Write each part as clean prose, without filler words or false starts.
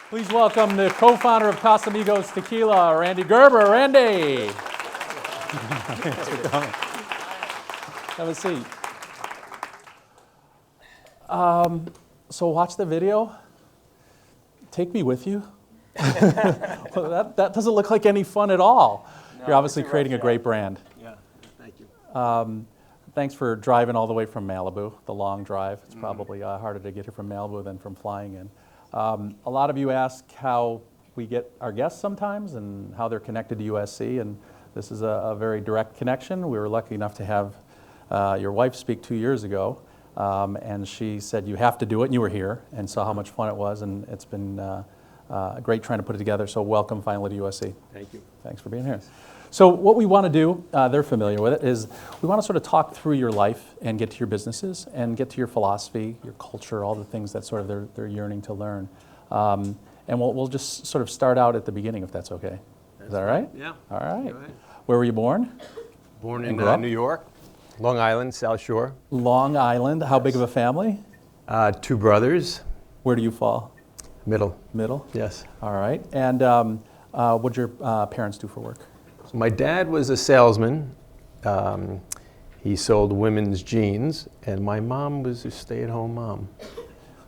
Please welcome the co-founder of Casamigos Tequila, Rande Gerber. Rande. Thanks for coming. Have a seat. So watch the video. Take me with you. Well, that doesn't look like any fun at all. No, you're obviously creating a great brand. Yeah, thank you. Thanks for driving all the way from Malibu, the long drive. It's probably harder to get here from Malibu than from flying in. A lot of you ask how we get our guests sometimes and how they're connected to USC, and this is a very direct connection. We were lucky enough to have your wife speak 2 years ago, and she said you have to do it, and you were here and saw how much fun it was, and it's been great trying to put it together, so welcome finally to USC. Thank you. Thanks for being here. So what we want to do, they're familiar with it, is we want to sort of talk through your life and get to your businesses and get to your philosophy, your culture, all the things that sort of they're yearning to learn. And we'll just sort of start out at the beginning, if that's okay. Is that all right? Yeah. All right. Where were you born? Born in New York, Long Island, South Shore. Long Island. How big of a family? 2 brothers. Where do you fall? Middle. Middle? Yes. All right. And what did your parents do for work? So my dad was a salesman. He sold women's jeans, and my mom was a stay-at-home mom.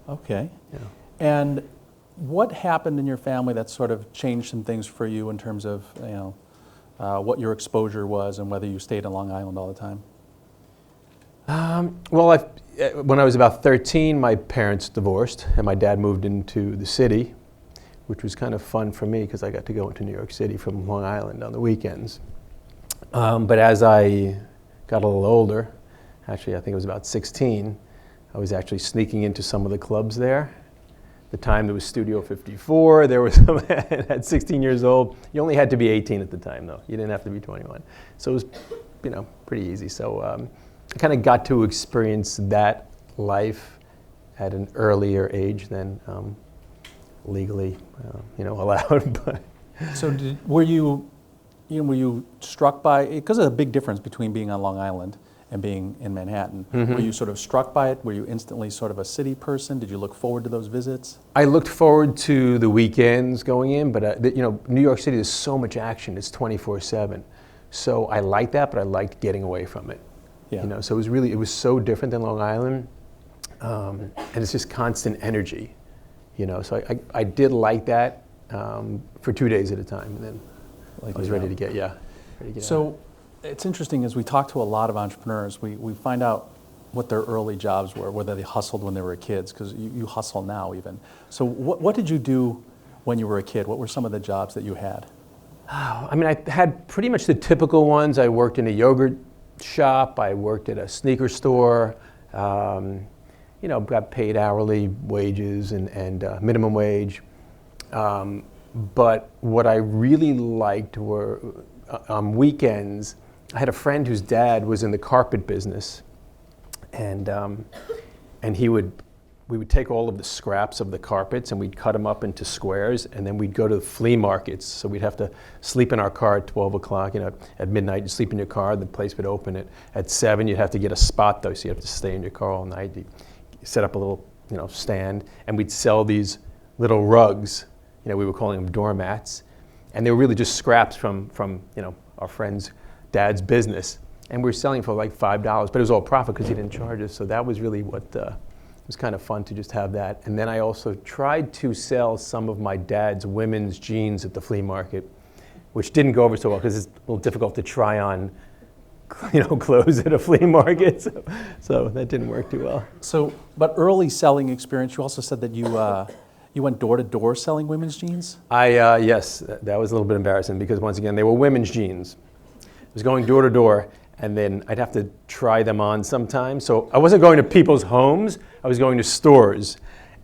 Okay. Yeah. And what happened in your family that sort of changed some things for you in terms of, what your exposure was and whether you stayed in Long Island all the time? Well, when I was about 13, my parents divorced, and my dad moved into the city, which was kind of fun for me because I got to go into New York City from Long Island on the weekends. But as I got a little older, actually I think it was about 16, I was actually sneaking into some of the clubs there. The time there was Studio 54, there was some at 16 years old. You only had to be 18 at the time though. You didn't have to be 21. So it was, pretty easy. So I kind of got to experience that life at an earlier age than legally, allowed. But so were you struck by, because there's a big difference between being on Long Island and being in Manhattan. Mm-hmm. Were you sort of struck by it? Were you instantly sort of a city person? Did you look forward to those visits? I looked forward to the weekends going in, but New York City, there's so much action. It's 24/7. So I liked that, but I liked getting away from it. Yeah. So it was so different than Long Island, and it's just constant energy. So I did like that for 2 days at a time, and then I was ready to get So it's interesting, as we talk to a lot of entrepreneurs, we find out what their early jobs were, whether they hustled when they were kids, because you hustle now even. So what did you do when you were a kid? What were some of the jobs that you had? I had pretty much the typical ones. I worked in a yogurt shop. I worked at a sneaker store. Got paid hourly wages and minimum wage. But what I really liked were on weekends, I had a friend whose dad was in the carpet business, and we would take all of the scraps of the carpets and we'd cut them up into squares, and then we'd go to the flea markets. So we'd have to sleep in our car at 12 o'clock, at midnight you'd sleep in your car, the place would open at 7, you'd have to get a spot though, so you have to stay in your car all night. You set up a little, stand, and we'd sell these little rugs, we were calling them doormats, and they were really just scraps from our friend's dad's business, and we were selling for like $5, but it was all profit because he didn't charge us. So that was really what it was kind of fun to just have that. And then I also tried to sell some of my dad's women's jeans at the flea market, which didn't go over so well because it's a little difficult to try on clothes at a flea market, so that didn't work too well. So, but early selling experience, you also said that you went door to door selling women's jeans? Yes, that was a little bit embarrassing because once again, they were women's jeans. I was going door to door, and then I'd have to try them on sometimes. So I wasn't going to people's homes, I was going to stores.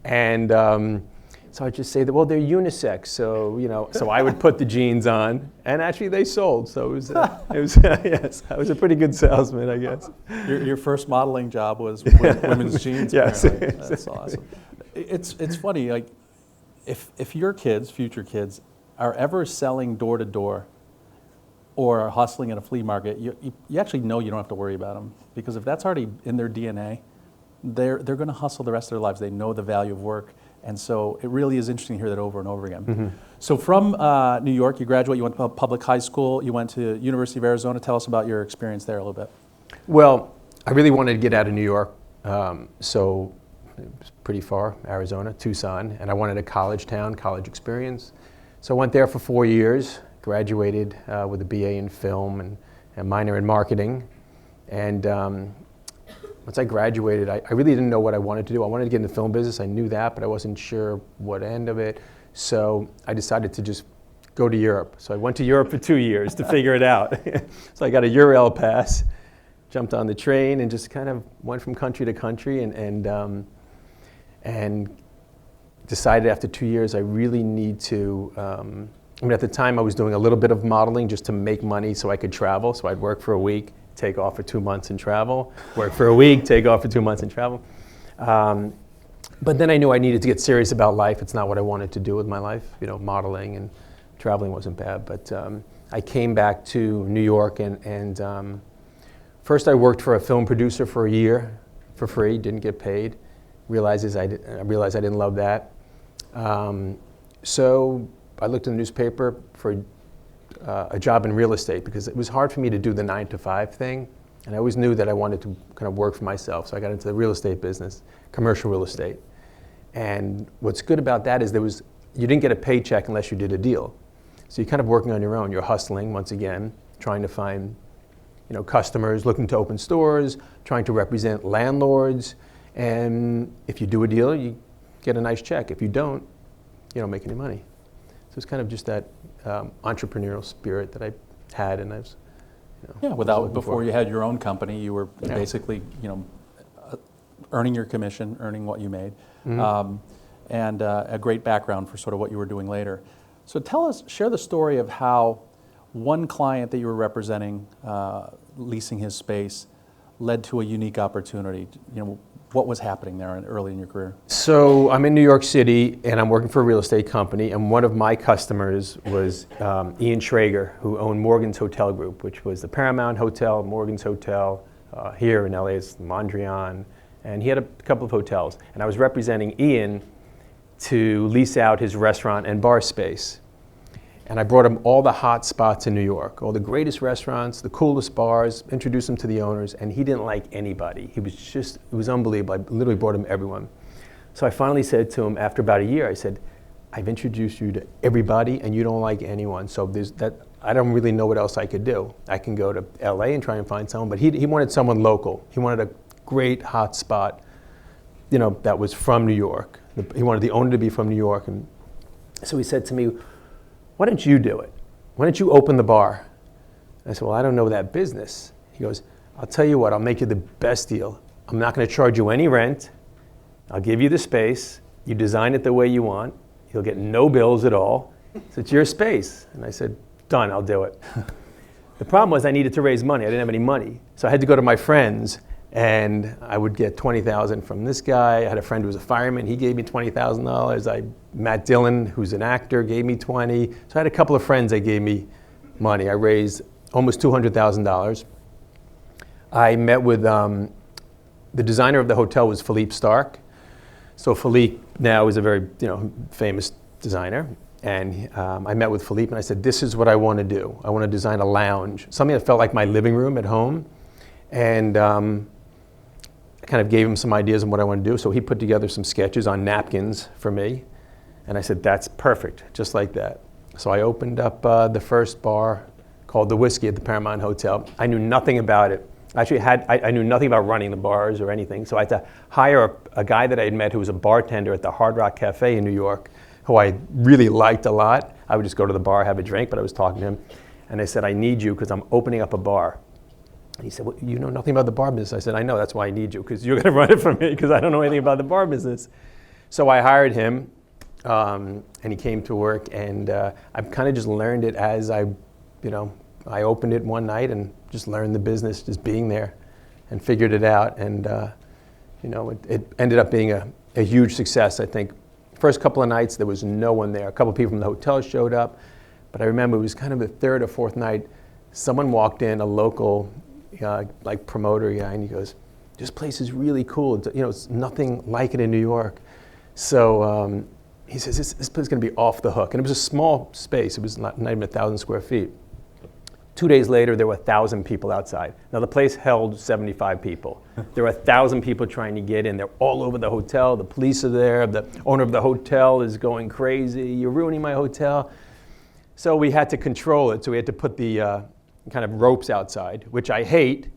And so I'd just say that, well, they're unisex, so I would put the jeans on, and actually they sold. So it was yes, I was a pretty good salesman, I guess. Your first modeling job was women's jeans. Yes, That's awesome. It's funny, like if your kids, future kids, are ever selling door to door or hustling at a flea market, you actually know you don't have to worry about them, because if that's already in their DNA, they're going to hustle the rest of their lives. They know the value of work. And so it really is interesting to hear that over and over again. So from New York, you graduate, you went to public high school, you went to University of Arizona. Tell us about your experience there a little bit. Well, I really wanted to get out of New York, so it was pretty far, Arizona, Tucson, and I wanted a college town, college experience. So I went there for 4 years, graduated with a BA in film and a minor in marketing. And once I graduated, I really didn't know what I wanted to do. I wanted to get in the film business. I knew that, but I wasn't sure what end of it. So I decided to just go to Europe. So I went to Europe for 2 years to figure it out. So I got a Euro pass, jumped on the train, and just kind of went from country to country, and decided after 2 years I really need to. I mean, at the time I was doing a little bit of modeling just to make money so I could travel. So I'd work for a week, take off for 2 months and travel. Work for a week, take off for 2 months and travel. But then I knew I needed to get serious about life. It's not what I wanted to do with my life. You know, modeling and traveling wasn't bad. But I came back to New York, and first I worked for a film producer for a year for free, didn't get paid. Realized I didn't love that. So I looked in the newspaper for a job in real estate because it was hard for me to do the 9-to-5 thing. And I always knew that I wanted to kind of work for myself. So I got into the real estate business, commercial real estate. And what's good about that is you didn't get a paycheck unless you did a deal. So you're kind of working on your own. You're hustling, once again, trying to find customers, looking to open stores, trying to represent landlords. And if you do a deal, you get a nice check. If you don't, you don't make any money. So it's kind of just that entrepreneurial spirit that I had, and I was, before you had your own company, you were basically, earning your commission, earning what you made, and a great background for sort of what you were doing later. So share the story of how one client that you were representing, leasing his space, led to a unique opportunity. What was happening there early in your career? So I'm in New York City, and I'm working for a real estate company, and one of my customers was Ian Schrager, who owned Morgan's Hotel Group, which was the Paramount Hotel, Morgan's Hotel, here in LA, it's Mondrian, and he had a couple of hotels. And I was representing Ian to lease out his restaurant and bar space. And I brought him all the hot spots in New York, all the greatest restaurants, the coolest bars, introduced him to the owners, and he didn't like anybody. It was unbelievable. I literally brought him everyone. So I finally said to him after about a year, I said, I've introduced you to everybody and you don't like anyone. So I don't really know what else I could do. I can go to LA and try and find someone, but he wanted someone local. He wanted a great hot spot, that was from New York. He wanted the owner to be from New York. And so he said to me, why don't you do it? Why don't you open the bar? I said, well, I don't know that business. He goes, I'll tell you what, I'll make you the best deal. I'm not going to charge you any rent. I'll give you the space. You design it the way you want. You'll get no bills at all. So it's your space. And I said, done, I'll do it. The problem was I needed to raise money. I didn't have any money. So I had to go to my friends, and I would get $20,000 from this guy. I had a friend who was a fireman. He gave me $20,000. Matt Dillon, who's an actor, gave me $20,000. So I had a couple of friends that gave me money. I raised almost $200,000. I met with the designer of the hotel was Philippe Starck. So Philippe now is a very famous designer. And I met with Philippe and I said, this is what I want to do. I want to design a lounge, something that felt like my living room at home. And I kind of gave him some ideas on what I wanted to do. So he put together some sketches on napkins for me. And I said, that's perfect, just like that. So I opened up the first bar called The Whiskey at the Paramount Hotel. I knew nothing about it. Actually, I knew nothing about running the bars or anything. So I had to hire a guy that I had met who was a bartender at the Hard Rock Cafe in New York, who I really liked a lot. I would just go to the bar, have a drink, but I was talking to him. And I said, I need you because I'm opening up a bar. And he said, well, you know nothing about the bar business. I said, I know, that's why I need you, because you're going to run it for me, because I don't know anything about the bar business. So I hired him, and he came to work, and I've kind of just learned it as I opened it one night and just learned the business, just being there, and figured it out. And it ended up being a huge success, I think. First couple of nights, there was no one there. A couple of people from the hotel showed up, but I remember it was kind of the third or fourth night, someone walked in, a local promoter guy, and he goes, this place is really cool. It's nothing like it in New York. So he says, this place is going to be off the hook. And it was a small space. It was not even 1,000 square feet. 2 days later, there were 1,000 people outside. Now, the place held 75 people. There were 1,000 people trying to get in. They're all over the hotel. The police are there. The owner of the hotel is going crazy. You're ruining my hotel. So we had to control it. So we had to put the kind of ropes outside, which I hate.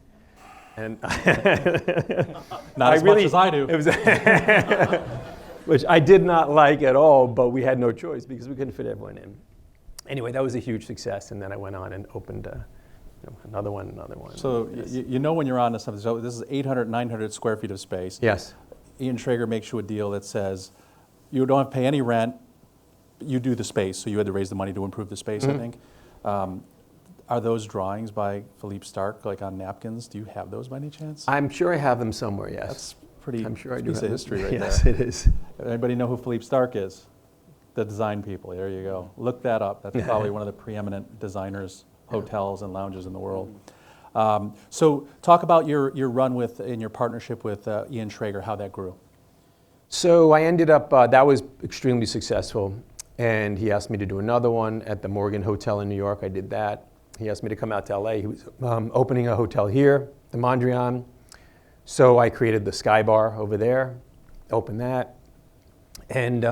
And Not as much as I do. It was which I did not like at all, but we had no choice because we couldn't fit everyone in. Anyway, that was a huge success, and then I went on and opened another one. So you know when you're on to something, so this is 800, 900 square feet of space. Yes. Ian Traeger makes you a deal that says you don't have to pay any rent, you do the space, so you had to raise the money to improve the space, I think. Are those drawings by Philippe Starck, like on napkins? Do you have those by any chance? I'm sure I have them somewhere, yes. That's pretty I'm sure I do piece have of them. history right yes, there. Yes, it is. Anybody know who Philippe Starck is? The design people, there you go. Look that up. That's probably one of the preeminent designers, hotels and lounges in the world. So talk about your run in your partnership with Ian Traeger, how that grew. So I ended up, that was extremely successful. And he asked me to do another one at the Morgan Hotel in New York. I did that. He asked me to come out to LA. He was opening a hotel here, the Mondrian. So I created the Sky Bar over there, opened that. And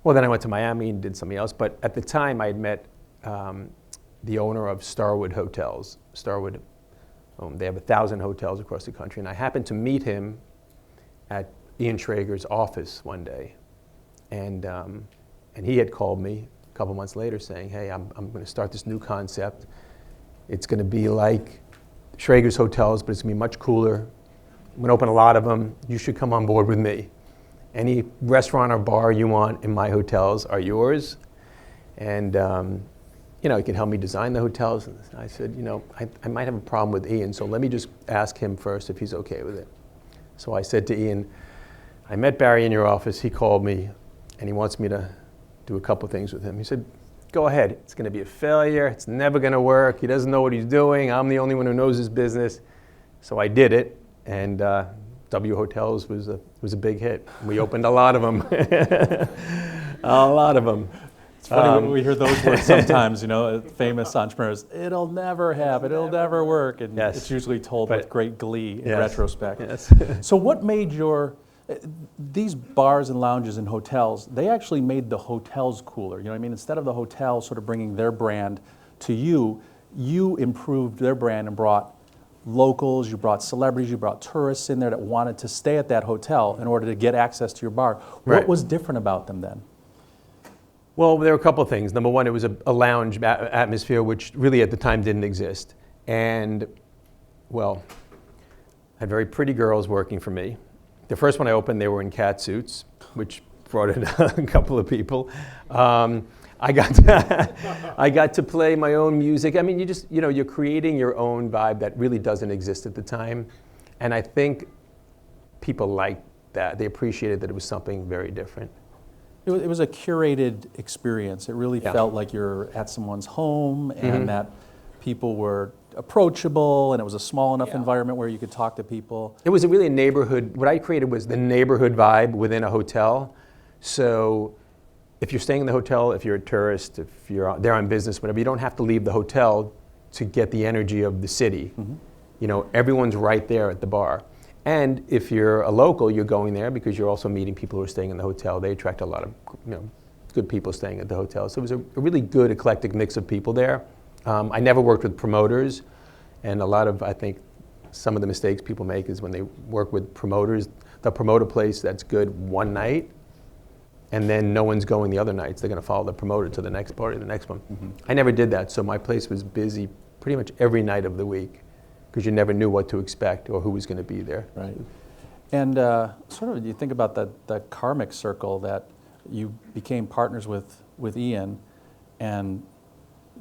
well, then I went to Miami and did something else. But at the time, I had met the owner of Starwood Hotels. Starwood, they have 1,000 hotels across the country. And I happened to meet him at Ian Traeger's office one day. And he had called me a couple months later saying, hey, I'm going to start this new concept. It's going to be like Traeger's hotels, but it's going to be much cooler. I'm going to open a lot of them. You should come on board with me. Any restaurant or bar you want in my hotels are yours. And, you can help me design the hotels. And I said, I might have a problem with Ian, so let me just ask him first if he's okay with it. So I said to Ian, I met Barry in your office. He called me, and he wants me to do a couple things with him. He said, go ahead. It's going to be a failure. It's never going to work. He doesn't know what he's doing. I'm the only one who knows his business. So I did it, and W Hotels was a big hit. We opened a lot of them. A lot of them. It's funny when we hear those words sometimes, famous entrepreneurs, it'll never happen, it'll never work. And yes. It's usually told with great glee in retrospect. Yes. So what made these bars and lounges and hotels, they actually made the hotels cooler. You know what I mean? Instead of the hotel sort of bringing their brand to you, you improved their brand and brought locals, you brought celebrities, you brought tourists in there that wanted to stay at that hotel in order to get access to your bar. What was different about them then? Well, there were a couple of things. Number one, it was a lounge atmosphere, which really at the time didn't exist. And, well, I had very pretty girls working for me. The first one I opened, they were in cat suits, which brought in a couple of people. I got to play my own music. I mean, you're creating your own vibe that really doesn't exist at the time. And I think people liked that. They appreciated that it was something very different. It was a curated experience. It really felt like you're at someone's home and that people were approachable, and it was a small enough environment where you could talk to people. It was really a neighborhood. What I created was the neighborhood vibe within a hotel. So if you're staying in the hotel, if you're a tourist, if you're there on business, whatever, you don't have to leave the hotel to get the energy of the city. Everyone's right there at the bar. And if you're a local, you're going there because you're also meeting people who are staying in the hotel. They attract a lot of good people staying at the hotel. So it was a really good eclectic mix of people there. I never worked with promoters, and a lot of, I think, some of the mistakes people make is when they work with promoters, they'll promote a place that's good one night, and then no one's going the other nights. They're going to follow the promoter to the next party, the next one. I never did that, so my place was busy pretty much every night of the week because you never knew what to expect or who was going to be there. Right. And sort of, you think about the karmic circle that you became partners with Ian, and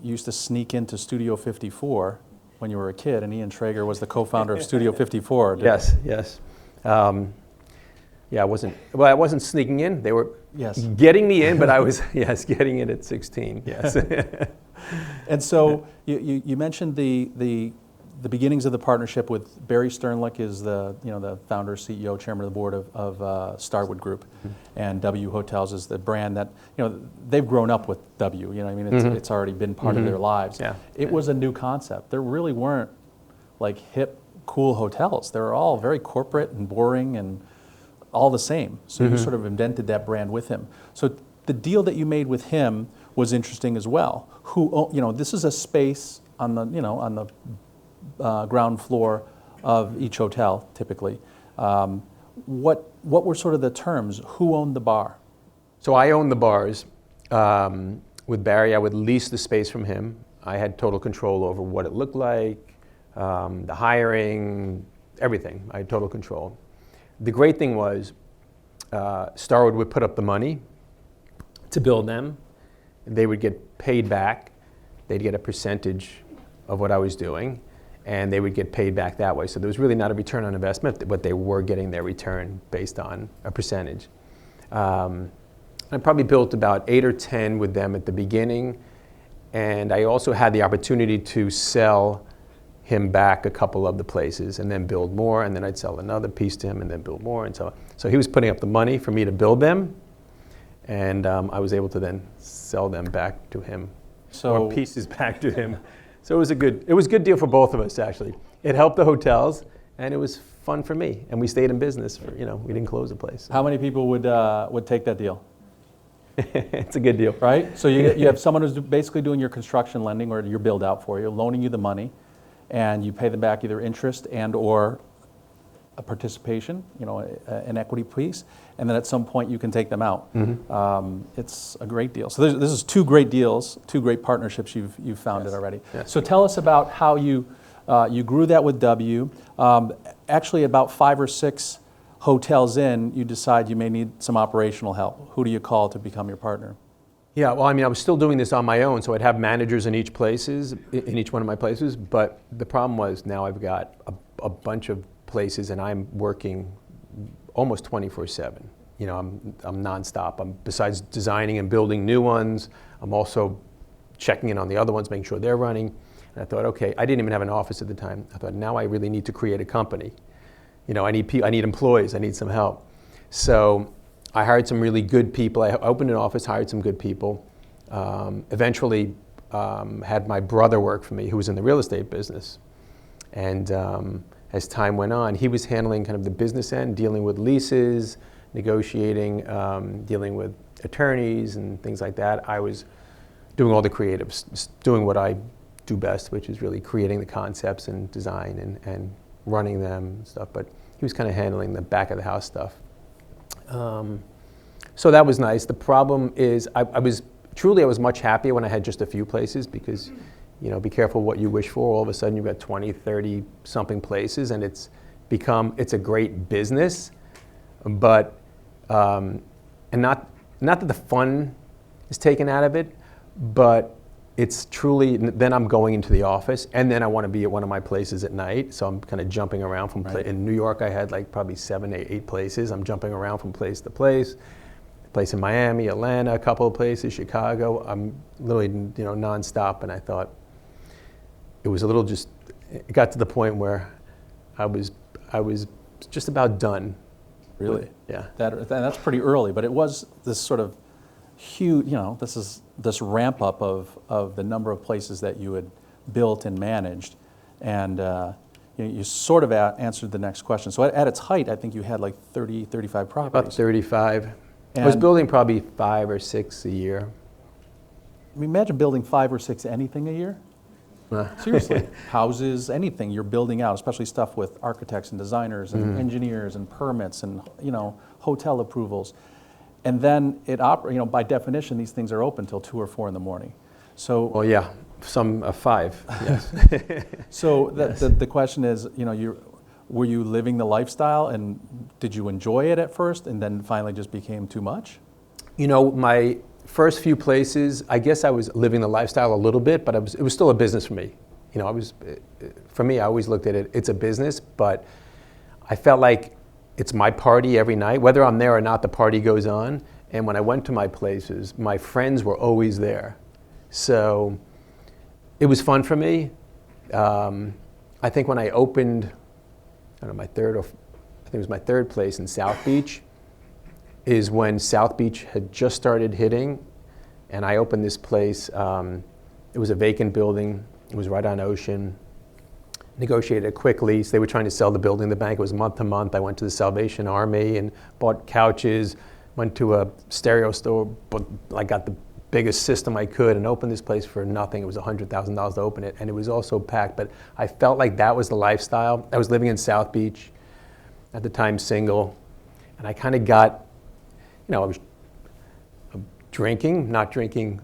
you used to sneak into Studio 54 when you were a kid, and Ian Traeger was the co-founder of Studio 54. Yes. I wasn't sneaking in. They were getting me in, but I was, getting in at 16, yes. And so you mentioned the the beginnings of the partnership with Barry Sternlick is the founder, CEO, chairman of the board of Starwood Group, and W Hotels is the brand that they've grown up with W. You know, what I mean, it's already been part of their lives. Yeah. It was a new concept. There really weren't like hip, cool hotels. They were all very corporate and boring and all the same. So you sort of invented that brand with him. So the deal that you made with him was interesting as well. This is a space on the ground floor of each hotel typically. What were sort of the terms? Who owned the bar? So I owned the bars. With Barry, I would lease the space from him. I had total control over what it looked like, the hiring, everything. I had total control. The great thing was Starwood would put up the money to build them. They would get paid back. They'd get a percentage of what I was doing, and they would get paid back that way. So there was really not a return on investment, but they were getting their return based on a percentage. I probably built about 8 or 10 with them at the beginning, and I also had the opportunity to sell him back a couple of the places and then build more, and then I'd sell another piece to him and then build more, and so on. So he was putting up the money for me to build them, and I was able to then sell them back to him, or pieces back to him. So it was a good deal for both of us, actually. It helped the hotels, and it was fun for me, and we stayed in business for, we didn't close the place. How many people would take that deal? It's a good deal. Right? So you have someone who's basically doing your construction lending or your build out for you, loaning you the money, and you pay them back either interest and or a participation, an equity piece, and then at some point you can take them out. It's a great deal. So this is 2 great deals, 2 great partnerships you've founded already. Yes. So tell us about how you grew that with W. Actually, about 5 or 6 hotels in, you decide you may need some operational help. Who do you call to become your partner? Yeah, well, I mean, I was still doing this on my own, so I'd have managers in each one of my places, but the problem was now I've got a bunch of places and I'm working almost 24/7. I'm nonstop. Besides designing and building new ones, I'm also checking in on the other ones, making sure they're running. And I thought, okay, I didn't even have an office at the time. I thought, now I really need to create a company. I need employees, I need some help. So I hired some really good people. I opened an office, hired some good people. Eventually had my brother work for me, who was in the real estate business. And as time went on, he was handling kind of the business end, dealing with leases, negotiating, dealing with attorneys and things like that. I was doing all the creatives, doing what I do best, which is really creating the concepts and design and running them and stuff. But he was kind of handling the back of the house stuff. So that was nice. The problem is I was much happier when I had just a few places, because be careful what you wish for. All of a sudden you've got 20, 30 something places, and it's a great business, but and not that the fun is taken out of it, but it's truly, then I'm going into the office, and then I want to be at one of my places at night, so I'm kind of jumping around from in New York I had like probably 7, 8 places. I'm jumping around from place to place. Place in Miami, Atlanta, a couple of places, Chicago. I'm literally nonstop, and I thought it got to the point where I was just about done. Really? Yeah. That's pretty early, but it was this sort of huge, this ramp up of the number of places that you had built and managed, and you sort of answered the next question. So at its height, I think you had like 30, 35 properties. About 35. And I was building probably 5 or 6 a year. I mean, imagine building 5 or 6 anything a year. Seriously, houses, anything you're building out, especially stuff with architects and designers and engineers and permits and hotel approvals, and then by definition these things are open till 2 or 4 in the morning. So well, yeah, some 5. Yes. So Yes. the question is, were you living the lifestyle, and did you enjoy it at first, and then finally just became too much? My first few places, I guess I was living the lifestyle a little bit, but it was still a business for me. For me, I always looked at it, it's a business, but I felt like it's my party every night. Whether I'm there or not, the party goes on. And when I went to my places, my friends were always there. So it was fun for me. I think when I opened, I don't know, I think it was my third place in South Beach, is when South Beach had just started hitting, and I opened this place. It was a vacant building. It was right on Ocean. Negotiated a quick lease. They were trying to sell the building. The bank was month to month. I went to the Salvation Army and bought couches, went to a stereo store, but I got the biggest system I could and opened this place for nothing. It was $100,000 to open it, and it was also packed. But I felt like that was the lifestyle. I was living in South Beach, at the time single, and I kind of got, I was drinking, not drinking.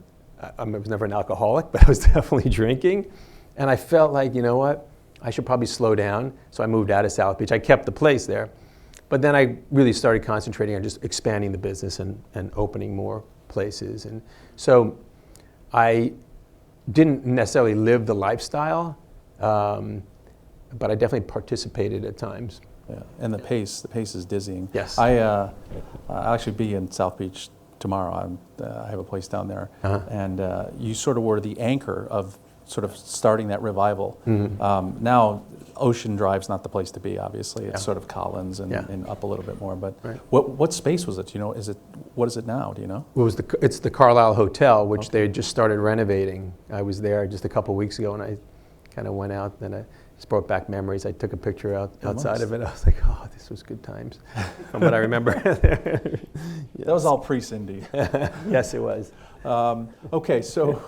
I was never an alcoholic, but I was definitely drinking. And I felt like, you know what? I should probably slow down. So I moved out of South Beach. I kept the place there. But then I really started concentrating on just expanding the business and opening more places. And so I didn't necessarily live the lifestyle, but I definitely participated at times. Yeah, and the pace is dizzying. Yes. I'll actually be in South Beach tomorrow. I have a place down there, and you sort of were the anchor of sort of starting that revival. Mm-hmm. Now, Ocean Drive's not the place to be. Obviously, it's sort of Collins and up a little bit more. But what space was it? Do you know? What is it now? Do you know? It's the Carlisle Hotel, which they just started renovating. I was there just a couple weeks ago, and I kind of went out and I just brought back memories. I took a picture outside of it. I was like, oh, this was good times, from what I remember. That was all pre-Cindy. Yes, it was. Okay, so,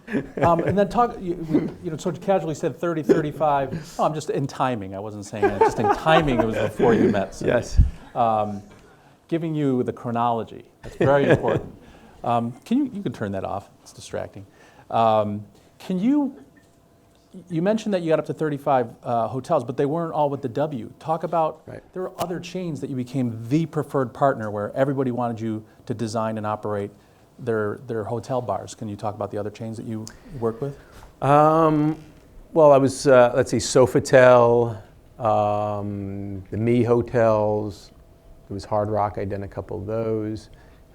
and then sort of casually said 30, 35. Oh, I'm just in timing. I wasn't saying it. Just in timing, it was before you met Cindy. Yes. Giving you the chronology. That's very important. You can turn that off. It's distracting. You mentioned that you got up to 35 hotels, but they weren't all with the W. Talk about, there were other chains that you became the preferred partner where everybody wanted you to design and operate their hotel bars. Can you talk about the other chains that you work with? Well, I was, let's see, Sofitel, the Me Hotels. It was Hard Rock. I'd done a couple of those.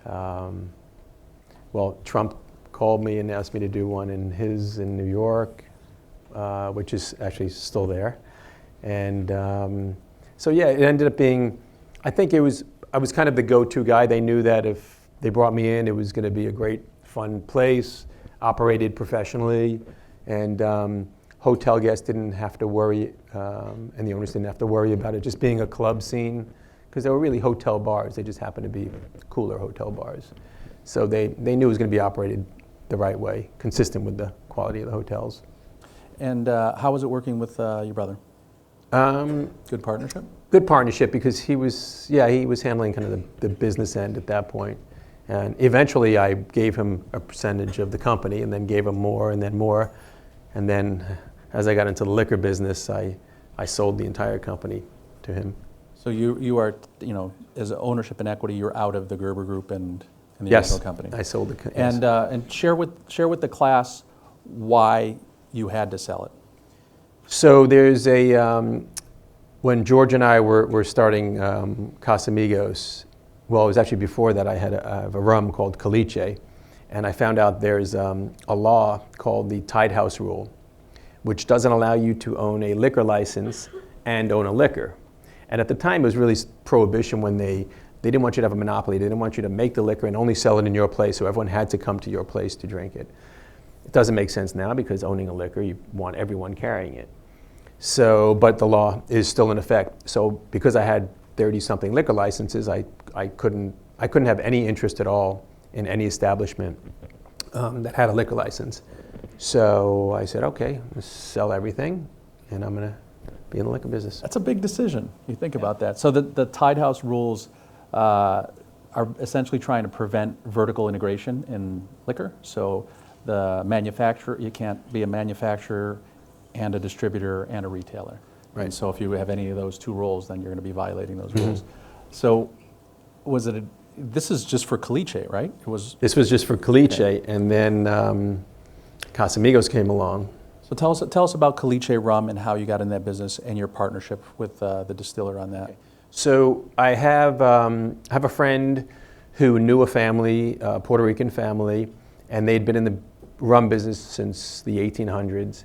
Well, Trump called me and asked me to do one in New York. Which is actually still there. And so yeah, it ended up being, I was kind of the go-to guy. They knew that if they brought me in, it was going to be a great, fun place, operated professionally, and hotel guests didn't have to worry, and the owners didn't have to worry about it just being a club scene, because they were really hotel bars. They just happened to be cooler hotel bars. So they knew it was going to be operated the right way, consistent with the quality of the hotels. And how was it working with your brother? Good partnership? Good partnership, because he was handling kind of the business end at that point. And eventually I gave him a percentage of the company, and then gave him more and then more. And then as I got into the liquor business, I sold the entire company to him. So you are, as ownership and equity, you're out of the Gerber Group and the original company. Yes, I sold the company. And share with the class why you had to sell it. So there's when George and I were starting Casamigos, well, it was actually before that. I had a rum called Caliche, and I found out there's a law called the Tied House Rule, which doesn't allow you to own a liquor license and own a liquor. And at the time, it was really prohibition when they didn't want you to have a monopoly. They didn't want you to make the liquor and only sell it in your place, so everyone had to come to your place to drink it. It doesn't make sense now, because owning a liquor, you want everyone carrying it. So, but the law is still in effect. So because I had 30-something liquor licenses, I couldn't have any interest at all in any establishment that had a liquor license. So I said, okay, let's sell everything, and I'm going to be in the liquor business. That's a big decision. You think about that. So the Tied House rules are essentially trying to prevent vertical integration in liquor. So the manufacturer, you can't be a manufacturer and a distributor and a retailer. Right. And so if you have any of those two roles, then you're going to be violating those rules. So this is just for Caliche, right? This was just for Caliche, and then Casamigos came along. So tell us about Caliche rum and how you got in that business and your partnership with the distiller on that. So I have a friend who knew a family, a Puerto Rican family, and they'd been in the rum business since the 1800s.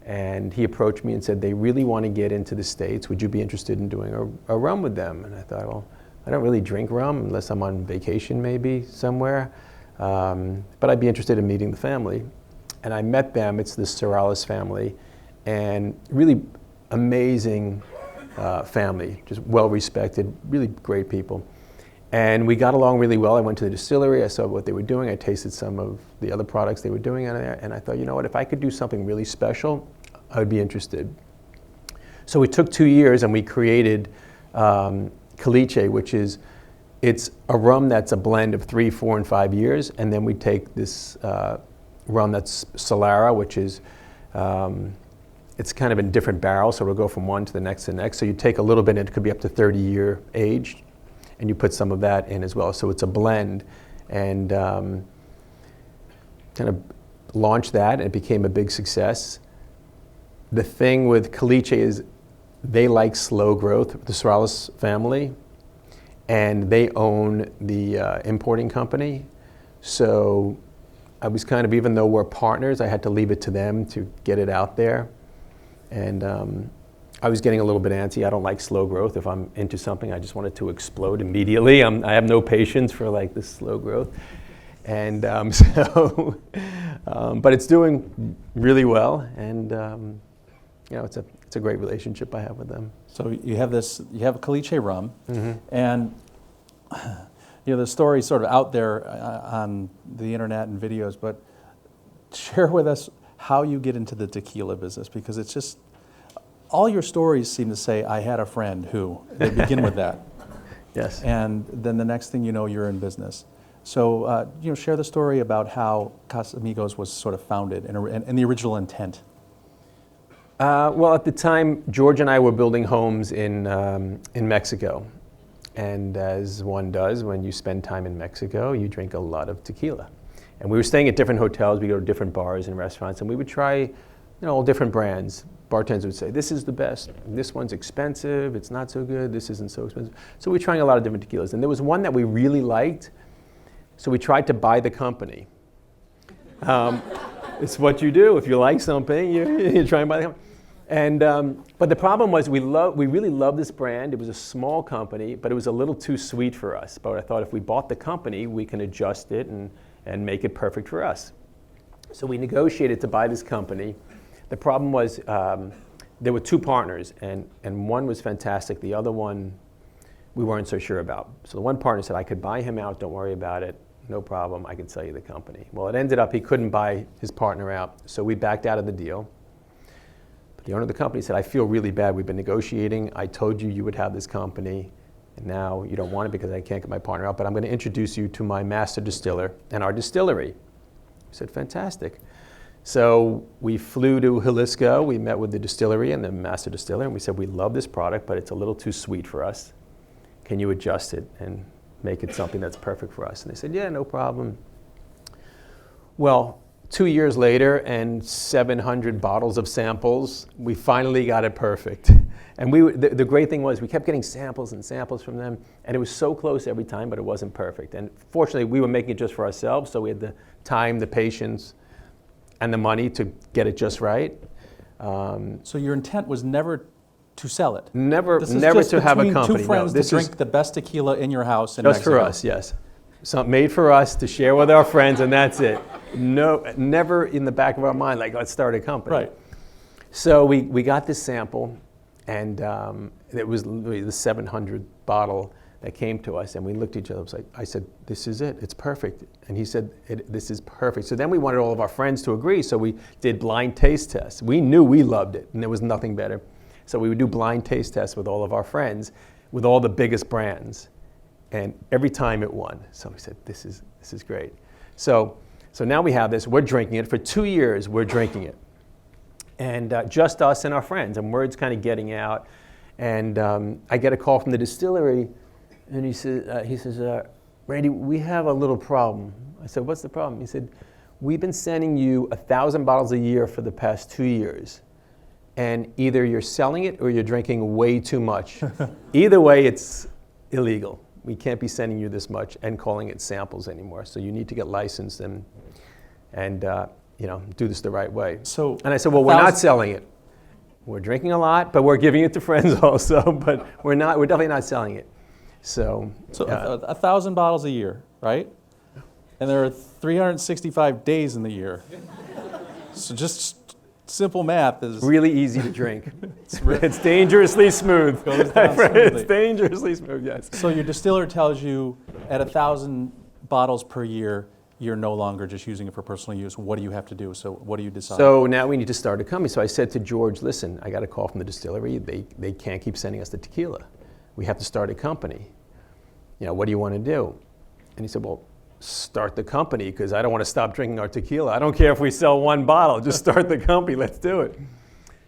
And he approached me and said, they really want to get into the States. Would you be interested in doing a rum with them? And I thought, well, I don't really drink rum unless I'm on vacation maybe somewhere. But I'd be interested in meeting the family. And I met them. It's the Sorales family. And really amazing family, just well-respected, really great people. And we got along really well. I went to the distillery, I saw what they were doing, I tasted some of the other products they were doing out there, and I thought, you know what, if I could do something really special, I would be interested. So we took 2 years and we created Caliche, which is, it's a rum that's a blend of 3, 4, and 5 years, and then we take this rum that's Solara, which is, it's kind of in different barrels, so it'll go from one to the next to the next. So you take a little bit, and it could be up to 30-year aged, and you put some of that in as well. So it's a blend, and kind of launched that, and it became a big success. The thing with Caliche is they like slow growth, the Sorales family, and they own the importing company. So I was kind of, even though we're partners, I had to leave it to them to get it out there. And I was getting a little bit antsy. I don't like slow growth. If I'm into something, I just want it to explode immediately. I have no patience for like this slow growth. And but it's doing really well. And you know, it's a great relationship I have with them. So you have Caliche rum, and you know the story's sort of out there on the internet and videos. But share with us how you get into the tequila business, because it's just, all your stories seem to say, I had a friend who, they begin with that. Yes. And then the next thing you know, you're in business. So, you know, share the story about how Casamigos was sort of founded and the original intent. Well, at the time, George and I were building homes in Mexico. And as one does, when you spend time in Mexico, you drink a lot of tequila. And we were staying at different hotels, we go to different bars and restaurants, and we would try, you know, all different brands. Bartenders would say, this is the best, this one's expensive, it's not so good, this isn't so expensive. So we were trying a lot of different tequilas. And there was one that we really liked, so we tried to buy the company. It's what you do. If you like something, you try and buy the company. And, but the problem was we really loved this brand. It was a small company, but it was a little too sweet for us. But I thought if we bought the company, we can adjust it and make it perfect for us. So we negotiated to buy this company. The problem was there were two partners, and one was fantastic. The other one we weren't so sure about. So the one partner said, I could buy him out, don't worry about it, no problem, I can sell you the company. Well, it ended up he couldn't buy his partner out, so we backed out of the deal. The owner of the company said, I feel really bad. We've been negotiating. I told you you would have this company, and now you don't want it because I can't get my partner out, but I'm going to introduce you to my master distiller and our distillery. I said, fantastic. So we flew to Jalisco. We met with the distillery and the master distiller, and we said, we love this product, but it's a little too sweet for us. Can you adjust it and make it something that's perfect for us? And they said, yeah, no problem. Well, 2 years later and 700 bottles of samples, we finally got it perfect. And the great thing was we kept getting samples and samples from them, and it was so close every time, but it wasn't perfect. And fortunately, we were making it just for ourselves, so we had the time, the patience, and the money to get it just right. So your intent was never to sell it? Never This is to just have a between company. two friends no, this to drink the best tequila in your house in just Mexico. for us, yes. Something made for us to share with our friends, and that's it. No, never in the back of our mind, like, let's start a company. Right. So we got this sample, and it was literally the 700 bottle that came to us, and we looked at each other. I said, this is it, it's perfect. And he said, this is perfect. So then we wanted all of our friends to agree, so we did blind taste tests. We knew we loved it, and there was nothing better. So we would do blind taste tests with all of our friends, with all the biggest brands. And every time it won. So we said, this is great. So now we have this, we're drinking it. For 2 years, we're drinking it. And just us and our friends, and word's kind of getting out. And I get a call from the distillery, and he says, Randy, we have a little problem. I said, what's the problem? He said, we've been sending you 1,000 bottles a year for the past 2 years. And either you're selling it or you're drinking way too much. Either way, it's illegal. We can't be sending you this much and calling it samples anymore. So you need to get licensed. And do this the right way. So, And I said, well, we're not selling it. We're drinking a lot, but we're giving it to friends also. But we're definitely not selling it. So 1,000 bottles a year, right? And there are 365 days in the year. So just simple math is really easy to drink. It's dangerously smooth. Goes down smoothly. It's dangerously smooth, yes. So your distiller tells you at 1,000 bottles per year, you're no longer just using it for personal use. What do you have to do? So what do you decide? So now we need to start a company. So I said to George, listen, I got a call from the distillery. They can't keep sending us the tequila. We have to start a company. What do you want to do? And he said, well, start the company, because I don't want to stop drinking our tequila. I don't care if we sell one bottle. Just start the company. Let's do it.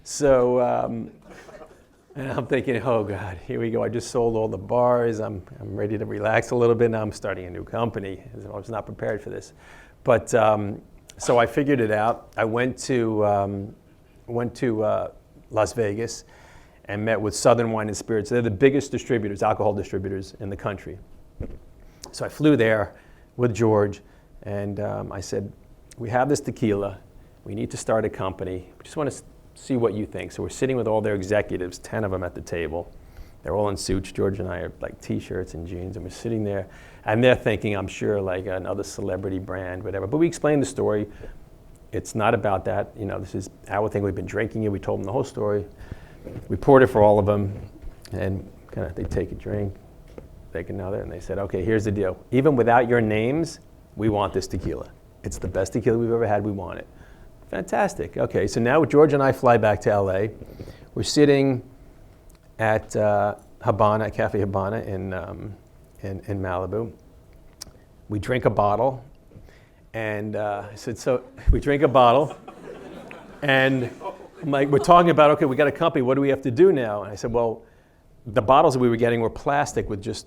So and I'm thinking, oh, God, here we go. I just sold all the bars. I'm ready to relax a little bit. Now I'm starting a new company. I was not prepared for this. But so I figured it out. I went to Las Vegas and met with Southern Wine and Spirits. They're the biggest distributors, alcohol distributors in the country. So I flew there with George, and I said, we have this tequila. We need to start a company. We just want to see what you think. So we're sitting with all their executives, 10 of them at the table. They're all in suits. George and I are like T-shirts and jeans, and we're sitting there. And they're thinking, I'm sure, like another celebrity brand, whatever. But we explained the story. It's not about that. This is our thing. We've been drinking it. We told them the whole story. We poured it for all of them, and they take a drink, take another, and they said, okay, here's the deal. Even without your names, we want this tequila. It's the best tequila we've ever had. We want it. Fantastic. Okay, so now George and I fly back to LA. We're sitting at Habana, Cafe Habana in Malibu. We drink a bottle, and I said, so we drink a bottle, and I'm like, we're talking about, okay, we got a company, what do we have to do now? And I said, well, the bottles that we were getting were plastic with just,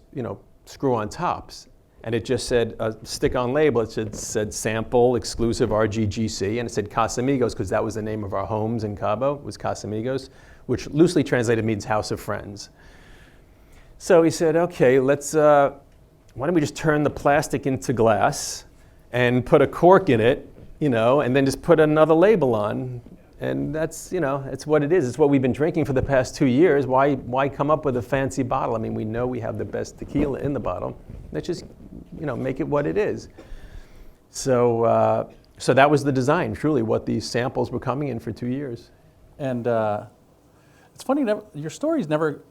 screw-on tops. And it just said, stick-on label, it said sample, exclusive RGGC, and it said Casamigos, because that was the name of our homes in Cabo, was Casamigos, which loosely translated means house of friends. So he said, okay, let's, why don't we just turn the plastic into glass and put a cork in it, and then just put another label on. And that's, it's what it is. It's what we've been drinking for the past 2 years. Why come up with a fancy bottle? I mean, we know we have the best tequila in the bottle. Let's just, make it what it is. So, so that was the design, truly, what these samples were coming in for 2 years. And it's funny, your stories never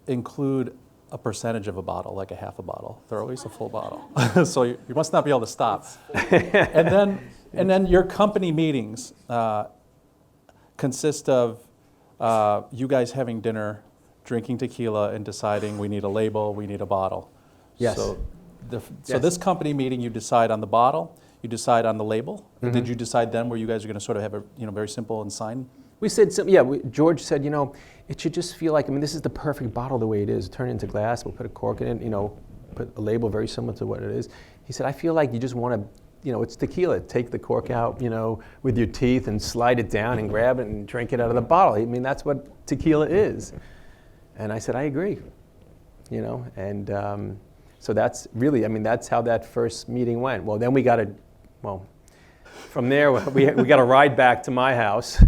include a percentage of a bottle, like a half a bottle. They're always a full bottle. So you must not be able to stop. And then your company meetings consist of you guys having dinner, drinking tequila, and deciding we need a label, we need a bottle. Yes. So this company meeting, you decide on the bottle, you decide on the label. Mm-hmm. Did you decide then where you guys are going to sort of have a very simple and sign? We said, George said, it should just feel like, this is the perfect bottle the way it is. Turn it into glass, we'll put a cork in it, put a label very similar to what it is. He said, I feel like you just want to, it's tequila. Take the cork out, with your teeth and slide it down and grab it and drink it out of the bottle. That's what tequila is. And I said, I agree, and so that's really, that's how that first meeting went. Well, then we got from there, we got a ride back to my house.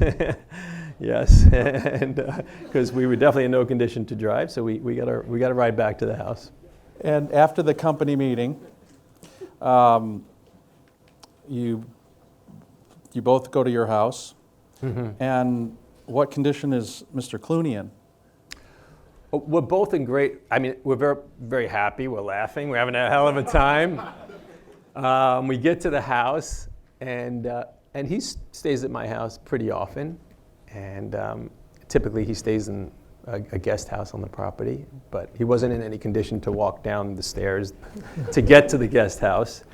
Yes, and because we were definitely in no condition to drive, so we got a ride back to the house. And after the company meeting, you both go to your house, mm-hmm. And what condition is Mr. Clooney in? We're both in great, we're very, very happy, we're laughing, we're having a hell of a time. We get to the house, and he stays at my house pretty often, and typically he stays in a guest house on the property, but he wasn't in any condition to walk down the stairs to get to the guest house.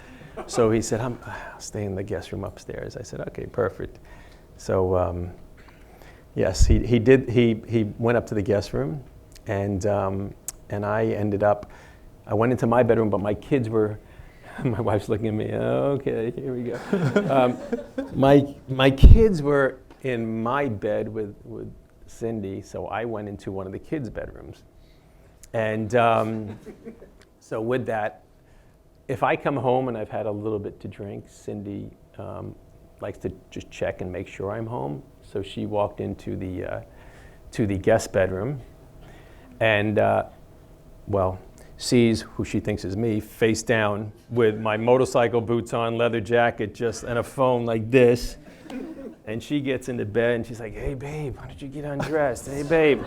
So he said, I'll stay in the guest room upstairs. I said, okay, perfect. So yes, he did. He went up to the guest room, and I went into my bedroom, but my kids were, my wife's looking at me, okay, here we go. My kids were in my bed with Cindy, so I went into one of the kids' bedrooms. And so with that, if I come home and I've had a little bit to drink, Cindy likes to just check and make sure I'm home. So she walked into the guest bedroom and, sees who she thinks is me, face down with my motorcycle boots on, leather jacket, and a phone like this. And she gets into bed and she's like, "Hey babe, why don't you get undressed? Hey babe."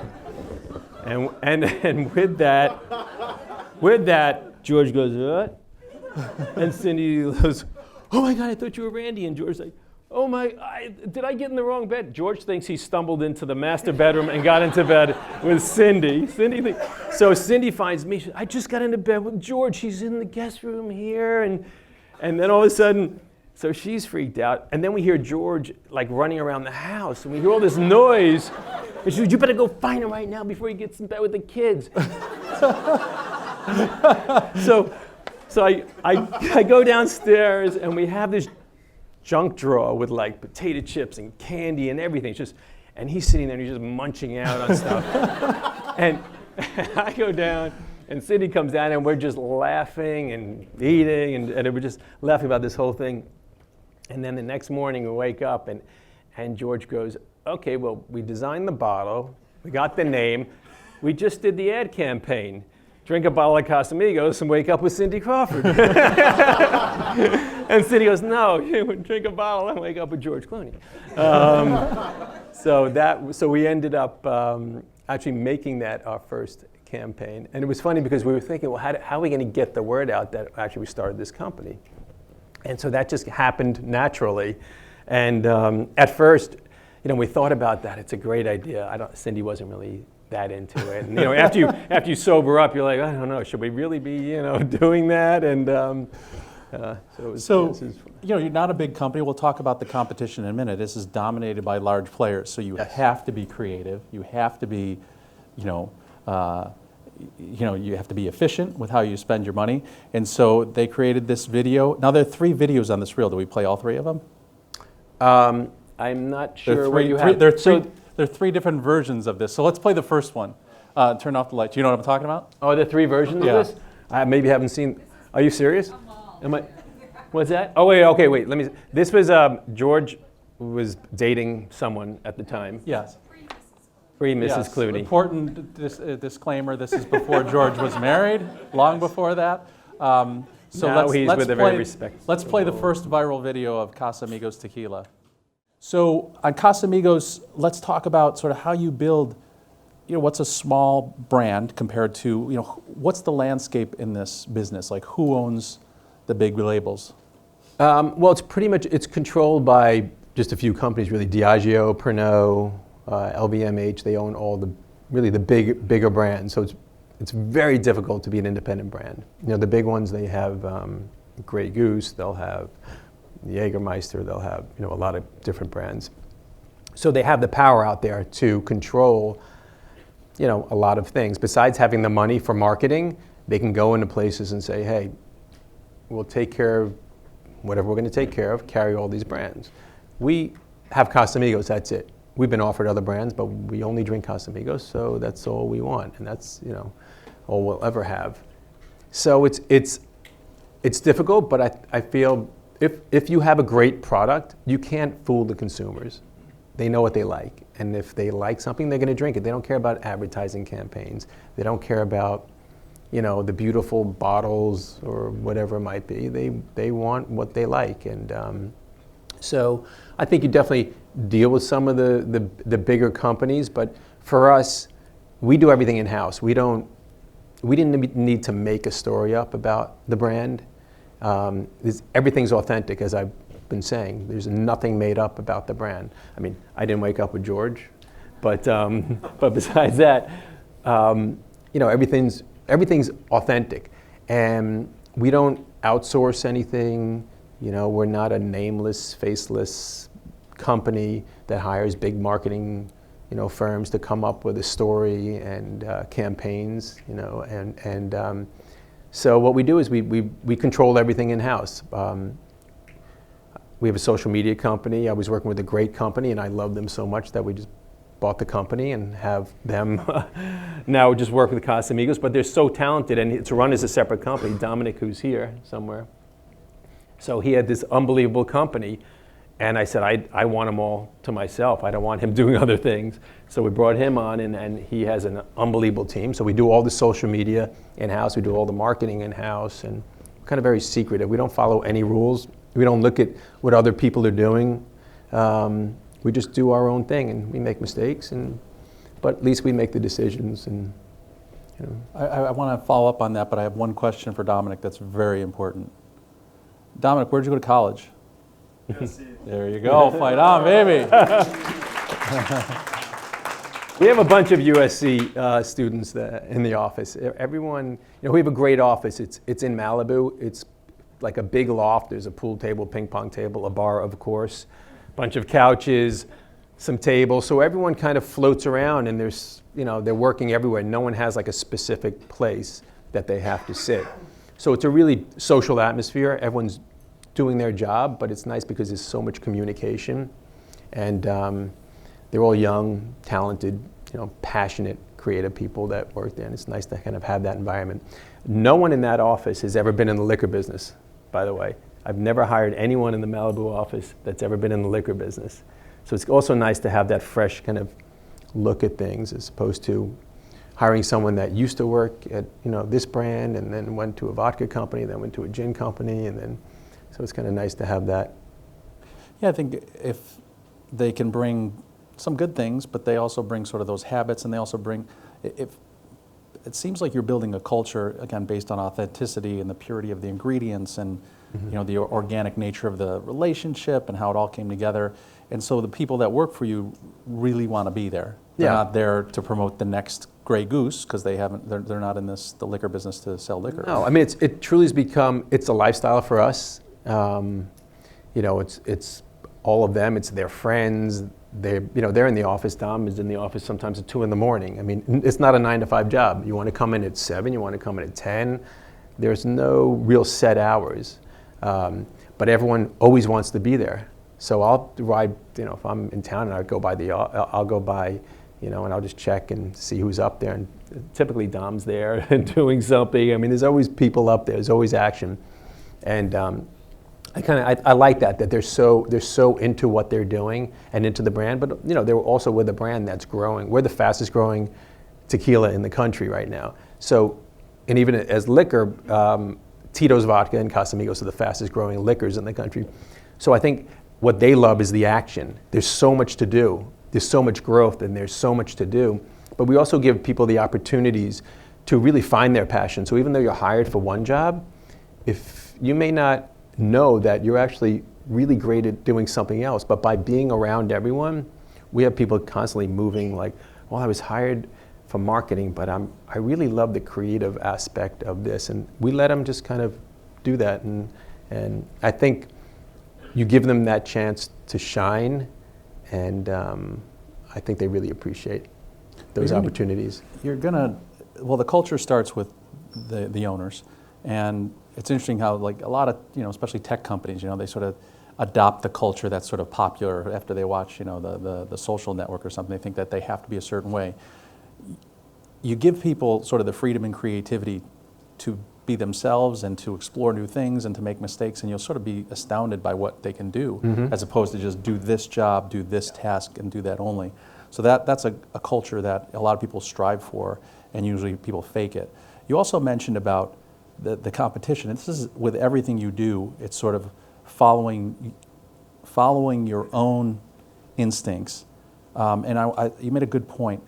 And with that, George goes, "What?" And Cindy goes, "Oh my God, I thought you were Randy." And George's like, "Oh did I get in the wrong bed?" George thinks he stumbled into the master bedroom and got into bed with Cindy. So Cindy finds me. "I just got into bed with George. He's in the guest room here." And then all of a sudden, so she's freaked out. And then we hear George like running around the house. And we hear all this noise. And she goes, "You better go find him right now before he gets in bed with the kids." So I go downstairs and we have this junk drawer with like potato chips and candy and everything. And he's sitting there and he's just munching out on stuff. And I go down and Cindy comes down and we're just laughing and eating and we're just laughing about this whole thing. And then the next morning we wake up and George goes, "Okay, well, we designed the bottle, we got the name, we just did the ad campaign. Drink a bottle of Casamigos and wake up with Cindy Crawford." And Cindy goes, "No, you would drink a bottle and wake up with George Clooney." So we ended up actually making that our first campaign. And it was funny because we were thinking, well, how are we going to get the word out that actually we started this company? And so that just happened naturally. And at first, we thought about that. It's a great idea. Cindy wasn't really that into it. And, after you sober up, you're like, I don't know, should we really be, doing that? And you're not a big company. We'll talk about the competition in a minute. This is dominated by large players, so you have to be creative. You have to be, you have to be efficient with how you spend your money. And so they created this video. Now there are 3 videos on this reel. Do we play all 3 of them? I'm not sure what you have. There are 3 different versions of this. So let's play the first one. Turn off the lights. You know what I'm talking about? Oh, there are 3 versions of this? I maybe haven't seen. Are you serious? What's that? Oh, wait. Let me. This was George was dating someone at the time. Yes. Mrs. Clooney. Important disclaimer, this is before George was married, long before that. Now he's with a very respectful. Let's play the first viral video of Casamigos Tequila. So on Casamigos, let's talk about sort of how you build, what's a small brand compared to, what's the landscape in this business? Like who owns the big labels? Well, it's controlled by just a few companies really, Diageo, Pernod, LVMH. They own all the bigger brands. So it's very difficult to be an independent brand. The big ones, they have Grey Goose, they'll have Jägermeister, they'll have a lot of different brands. So they have the power out there to control a lot of things. Besides having the money for marketing, they can go into places and say, hey, we'll take care of whatever we're going to take care of, carry all these brands. We have Casamigos, that's it. We've been offered other brands, but we only drink Casamigos, so that's all we want, and that's all we'll ever have. So it's difficult, but I feel if you have a great product, you can't fool the consumers. They know what they like, and if they like something, they're going to drink it. They don't care about advertising campaigns. They don't care about the beautiful bottles or whatever it might be. They want what they like, and so I think you definitely deal with some of the bigger companies, but for us, we do everything in-house. We didn't need to make a story up about the brand. Everything's authentic, as I've been saying. There's nothing made up about the brand. I mean, I didn't wake up with George, but besides that, everything's authentic, and we don't outsource anything. We're not a nameless, faceless company that hires big marketing, firms to come up with a story and campaigns, so what we do is we control everything in-house. We have a social media company. I was working with a great company, and I love them so much that we just bought the company and have them now just work with Casamigos. But they're so talented, and it's run as a separate company. Dominic, who's here somewhere, so he had this unbelievable company, And I said, I want him all to myself. I don't want him doing other things. So we brought him on, and he has an unbelievable team. So we do all the social media in-house. We do all the marketing in-house, and kind of very secretive. We don't follow any rules. We don't look at what other people are doing. We just do our own thing, and we make mistakes, but at least we make the decisions. And you know. I want to follow up on that, but I have one question for Dominic that's very important. Dominic, where'd you go to college? There you go. Fight on, baby. We have a bunch of USC students in the office. Everyone, we have a great office. It's in Malibu. It's like a big loft. There's a pool table, ping pong table, a bar, of course, bunch of couches, some tables. So everyone kind of floats around, and they're working everywhere. No one has like a specific place that they have to sit. So it's a really social atmosphere. Everyone's doing their job, but it's nice because there's so much communication, and they're all young, talented, passionate, creative people that work there, and it's nice to kind of have that environment. No one in that office has ever been in the liquor business, by the way. I've never hired anyone in the Malibu office that's ever been in the liquor business. So it's also nice to have that fresh kind of look at things, as opposed to hiring someone that used to work at this brand and then went to a vodka company, then went to a gin company, and then so it's kind of nice to have that. Yeah, I think if they can bring some good things, but they also bring sort of those habits, and they also bring, if it seems like you're building a culture, again, based on authenticity and the purity of the ingredients, and the organic nature of the relationship and how it all came together. And so the people that work for you really want to be there. They're not there to promote the next Grey Goose, because they're not in the liquor business to sell liquor. No, I mean, it truly has become, it's a lifestyle for us. It's all of them. It's their friends. They're in the office. Dom is in the office sometimes at 2 in the morning. I mean, it's not a 9-to-5 job. You want to come in at 7. You want to come in at 10. There's no real set hours, but everyone always wants to be there. So I'll ride. If I'm in town, and I'll go by, and I'll just check and see who's up there. And typically Dom's there and doing something. I mean, there's always people up there. There's always action, and I like that they're so into what they're doing and into the brand, but they're also with a brand that's growing. We're the fastest growing tequila in the country right now. So, and even as liquor, Tito's Vodka and Casamigos are the fastest growing liquors in the country. So I think what they love is the action. There's so much to do. There's so much growth, and there's so much to do. But we also give people the opportunities to really find their passion. So even though you're hired for one job, if you may not know that you're actually really great at doing something else, but by being around everyone, we have people constantly moving like, well, I was hired for marketing, but I really love the creative aspect of this, and we let them just kind of do that, and I think you give them that chance to shine, and I think they really appreciate those opportunities. The culture starts with the owners, and it's interesting how, like, a lot of, especially tech companies, they sort of adopt the culture that's sort of popular after they watch, the social network or something. They think that they have to be a certain way. You give people sort of the freedom and creativity to be themselves and to explore new things and to make mistakes, and you'll sort of be astounded by what they can do, as opposed to just do this job, do this task, and do that only. So that's a culture that a lot of people strive for, and usually people fake it. You also mentioned about the competition, and this is with everything you do. It's sort of following your own instincts, and you made a good point.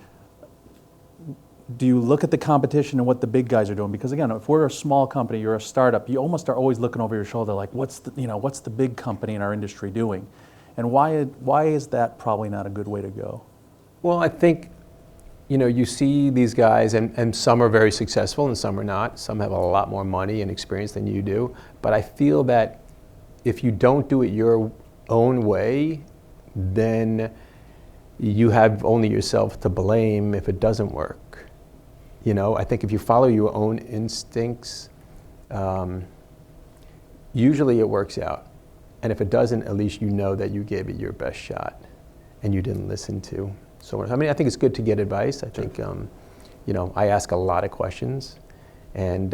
Do you look at the competition and what the big guys are doing? Because again, if we're a small company, you're a startup, you almost are always looking over your shoulder, like, what's the big company in our industry doing, and why is that probably not a good way to go? Well, I think, you see these guys, and some are very successful and some are not. Some have a lot more money and experience than you do. But I feel that if you don't do it your own way, then you have only yourself to blame if it doesn't work. I think if you follow your own instincts, usually it works out. And if it doesn't, at least you know that you gave it your best shot and you didn't listen to someone. I mean, I think it's good to get advice. I think, I ask a lot of questions, and,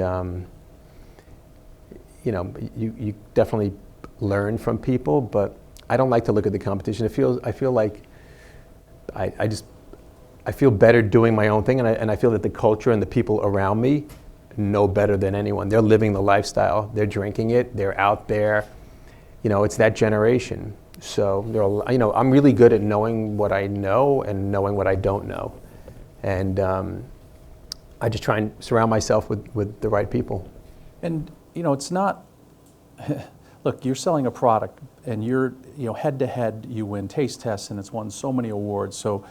you definitely learn from people, but I don't like to look at the competition. I feel like I feel better doing my own thing, and I feel that the culture and the people around me know better than anyone. They're living the lifestyle. They're drinking it. They're out there. You know, it's that generation. So I'm really good at knowing what I know and knowing what I don't know, and I just try and surround myself with the right people. And it's not. Look, you're selling a product, and you're head to head. You win taste tests, and it's won so many awards. So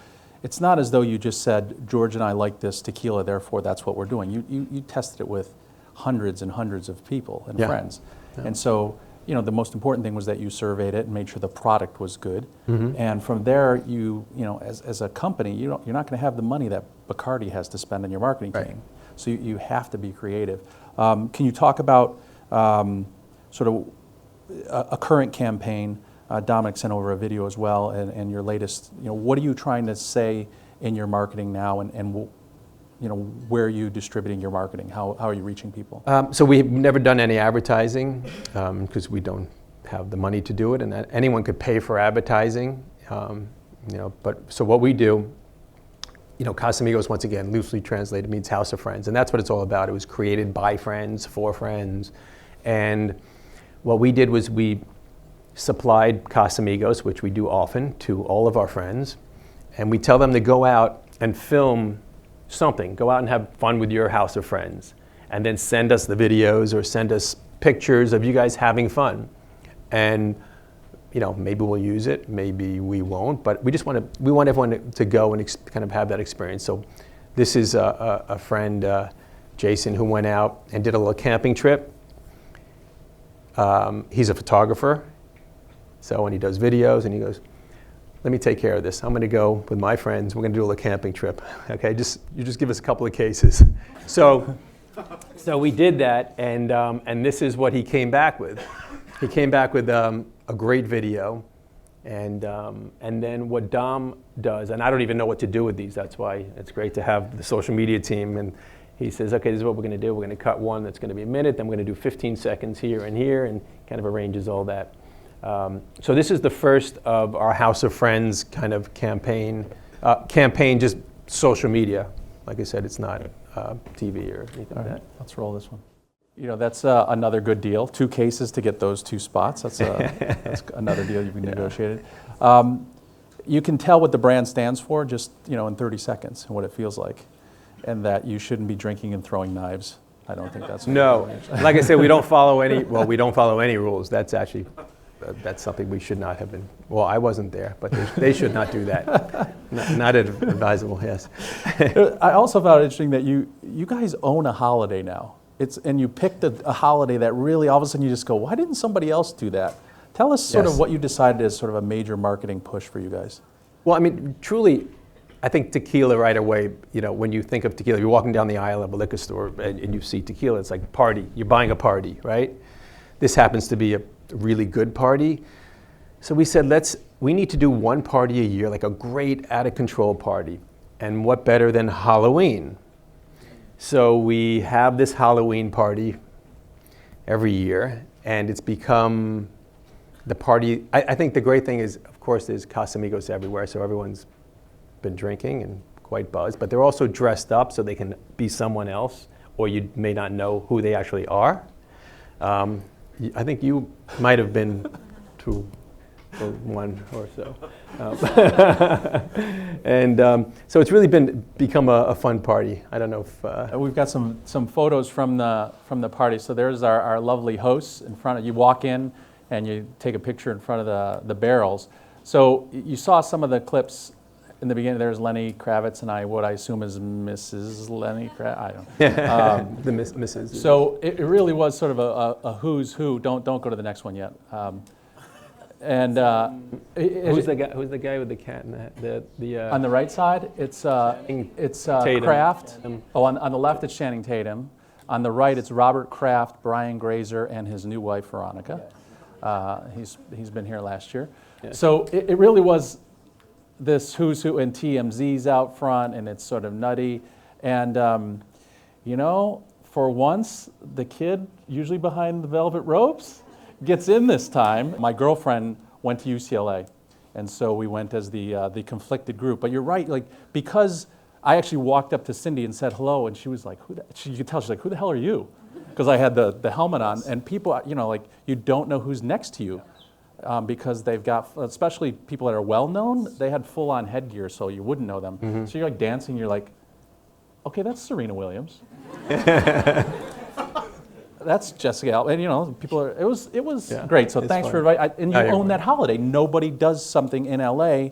it's not as though you just said, George and I like this tequila, therefore that's what we're doing. You tested it with hundreds and hundreds of people and friends, and so. The most important thing was that you surveyed it and made sure the product was good. Mm-hmm. And from there, as a company, you're not going to have the money that Bacardi has to spend on your marketing team. So you have to be creative. Can you talk about sort of a current campaign? Dominic sent over a video as well, and your latest. What are you trying to say in your marketing now, and where are you distributing your marketing? How are you reaching people? So we've never done any advertising because we don't have the money to do it, and anyone could pay for advertising. But so what we do, Casamigos, once again, loosely translated, means house of friends, and that's what it's all about. It was created by friends, for friends, and what we did was we supplied Casamigos, which we do often, to all of our friends, and we tell them to go out and film something. Go out and have fun with your house of friends, and then send us the videos or send us pictures of you guys having fun. And maybe we'll use it, maybe we won't, but we want everyone to go and kind of have that experience. So this is a friend, Jason, who went out and did a little camping trip. He's a photographer, and he does videos, and he goes, let me take care of this. I'm going to go with my friends. We're going to do a little camping trip. Okay, you just give us a couple of cases. So we did that, and this is what he came back with. He came back with a great video, and then what Dom does, and I don't even know what to do with these. That's why it's great to have the social media team. And he says, okay, this is what we're going to do. We're going to cut one that's going to be a minute. Then we're going to do 15 seconds here, and kind of arranges all that. So this is the first of our House of Friends kind of campaign, just social media. Like I said, it's not TV or anything like that. Let's roll this one. That's another good deal. 2 cases to get those 2 spots. That's another deal you've negotiated. You can tell what the brand stands for just in 30 seconds and what it feels like, and that you shouldn't be drinking and throwing knives. I don't think that's no. Like I said, we don't follow any rules. That's something we should not have been. Well, I wasn't there, but they should not do that. Not advisable, yes. I also found it interesting that you guys own a holiday now. And you picked a holiday that really, all of a sudden you just go, why didn't somebody else do that? Tell us sort of what you decided is sort of a major marketing push for you guys. Well, I mean, truly, I think tequila right away, when you think of tequila, you're walking down the aisle of a liquor store and you see tequila, it's like party. You're buying a party, right? This happens to be a really good party. So we said, we need to do one party a year, like a great out of control party. And what better than Halloween? So we have this Halloween party every year, and it's become the party. I think the great thing is, of course, there's Casamigos everywhere, so everyone's been drinking and quite buzzed, but they're also dressed up so they can be someone else, or you may not know who they actually are. I think you might have been to one or so. So it's really become a fun party. I don't know if... We've got some photos from the party. So there's our lovely hosts in front of you. Walk in and you take a picture in front of the barrels. So you saw some of the clips in the beginning. There's Lenny Kravitz and what I assume is Mrs. Lenny Kravitz. I don't know. The Mrs. So it really was sort of a who's who. Don't go to the next one yet. And who's the guy with the cat and the on the right side, it's Kraft. Oh, on the left it's Channing Tatum. On the right it's Robert Kraft, Brian Grazer, and his new wife Veronica. He's been here last year. Yeah. So it really was this who's who, and TMZ's out front, and it's sort of nutty. And for once, the kid usually behind the velvet ropes gets in this time. My girlfriend went to UCLA. And so we went as the conflicted group. But you're right, like, because I actually walked up to Cindy and said hello, and she was like, you could tell, she's like, who the hell are you? Because I had the helmet on, and people, you know, like, you don't know who's next to you. Because they've got, especially people that are well-known, they had full-on headgear, so you wouldn't know them. Mm-hmm. So you're like dancing, you're like, okay, that's Serena Williams. That's Jessica Alba. And you know, people are, it was great. So thanks for inviting, and you own that holiday. Nobody does something in LA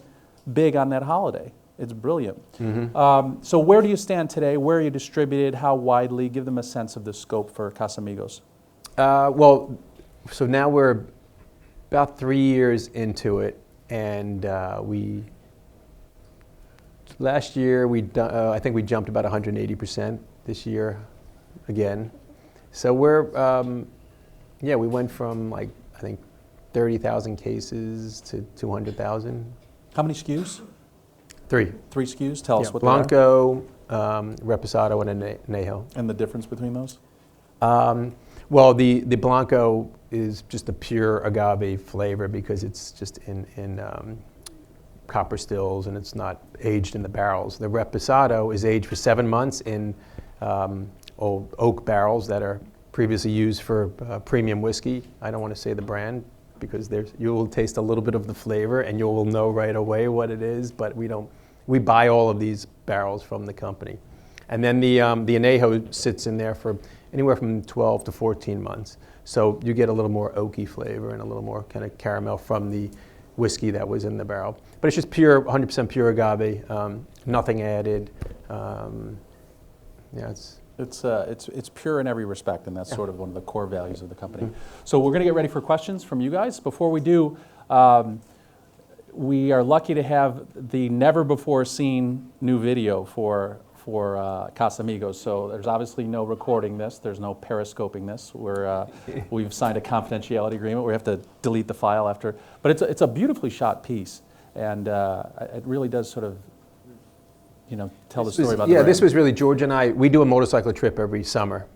big on that holiday. It's brilliant. Mm-hmm. So where do you stand today? Where are you distributed? How widely? Give them a sense of the scope for Casamigos. Well, so now we're about 3 years into it, and last year I think we jumped about 180%. This year, again. So we're we went from like I think 30,000 cases to 200,000. How many SKUs? 3. 3 SKUs. Tell us what Blanco, Reposado, and Añejo. And the difference between those? Well, the Blanco is just a pure agave flavor because it's just in copper stills and it's not aged in the barrels. The Reposado is aged for 7 months in old oak barrels that are previously used for premium whiskey. I don't want to say the brand because you will taste a little bit of the flavor and you will know right away what it is, but we buy all of these barrels from the company. And then the Añejo sits in there for anywhere from 12 to 14 months. So you get a little more oaky flavor and a little more kind of caramel from the whiskey that was in the barrel. But it's just pure, 100% pure agave, nothing added. It's pure in every respect, and that's sort of one of the core values of the company. Mm-hmm. So we're going to get ready for questions from you guys. Before we do, we are lucky to have the never-before-seen new video for Casamigos. So there's obviously no recording this. There's no periscoping this. We've signed a confidentiality agreement. We have to delete the file after. But it's a beautifully shot piece, and it really does sort of, you know, tell the story about the brand. This was really George and I. We do a motorcycle trip every summer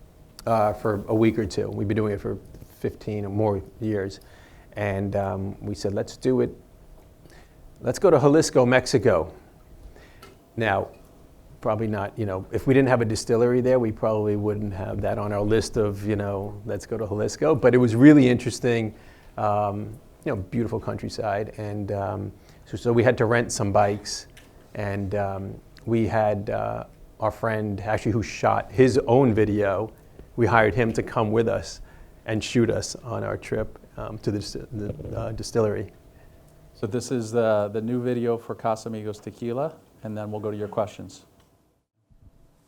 for a week or two. We've been doing it for 15 or more years, and we said, let's do it. Let's go to Jalisco, Mexico. Now, probably not, you know, if we didn't have a distillery there, we probably wouldn't have that on our list of, you know, let's go to Jalisco. But it was really interesting, beautiful countryside. And so we had to rent some bikes. And we had our friend, actually, who shot his own video. We hired him to come with us and shoot us on our trip to the distillery. So this is the new video for Casamigos Tequila, and then we'll go to your questions.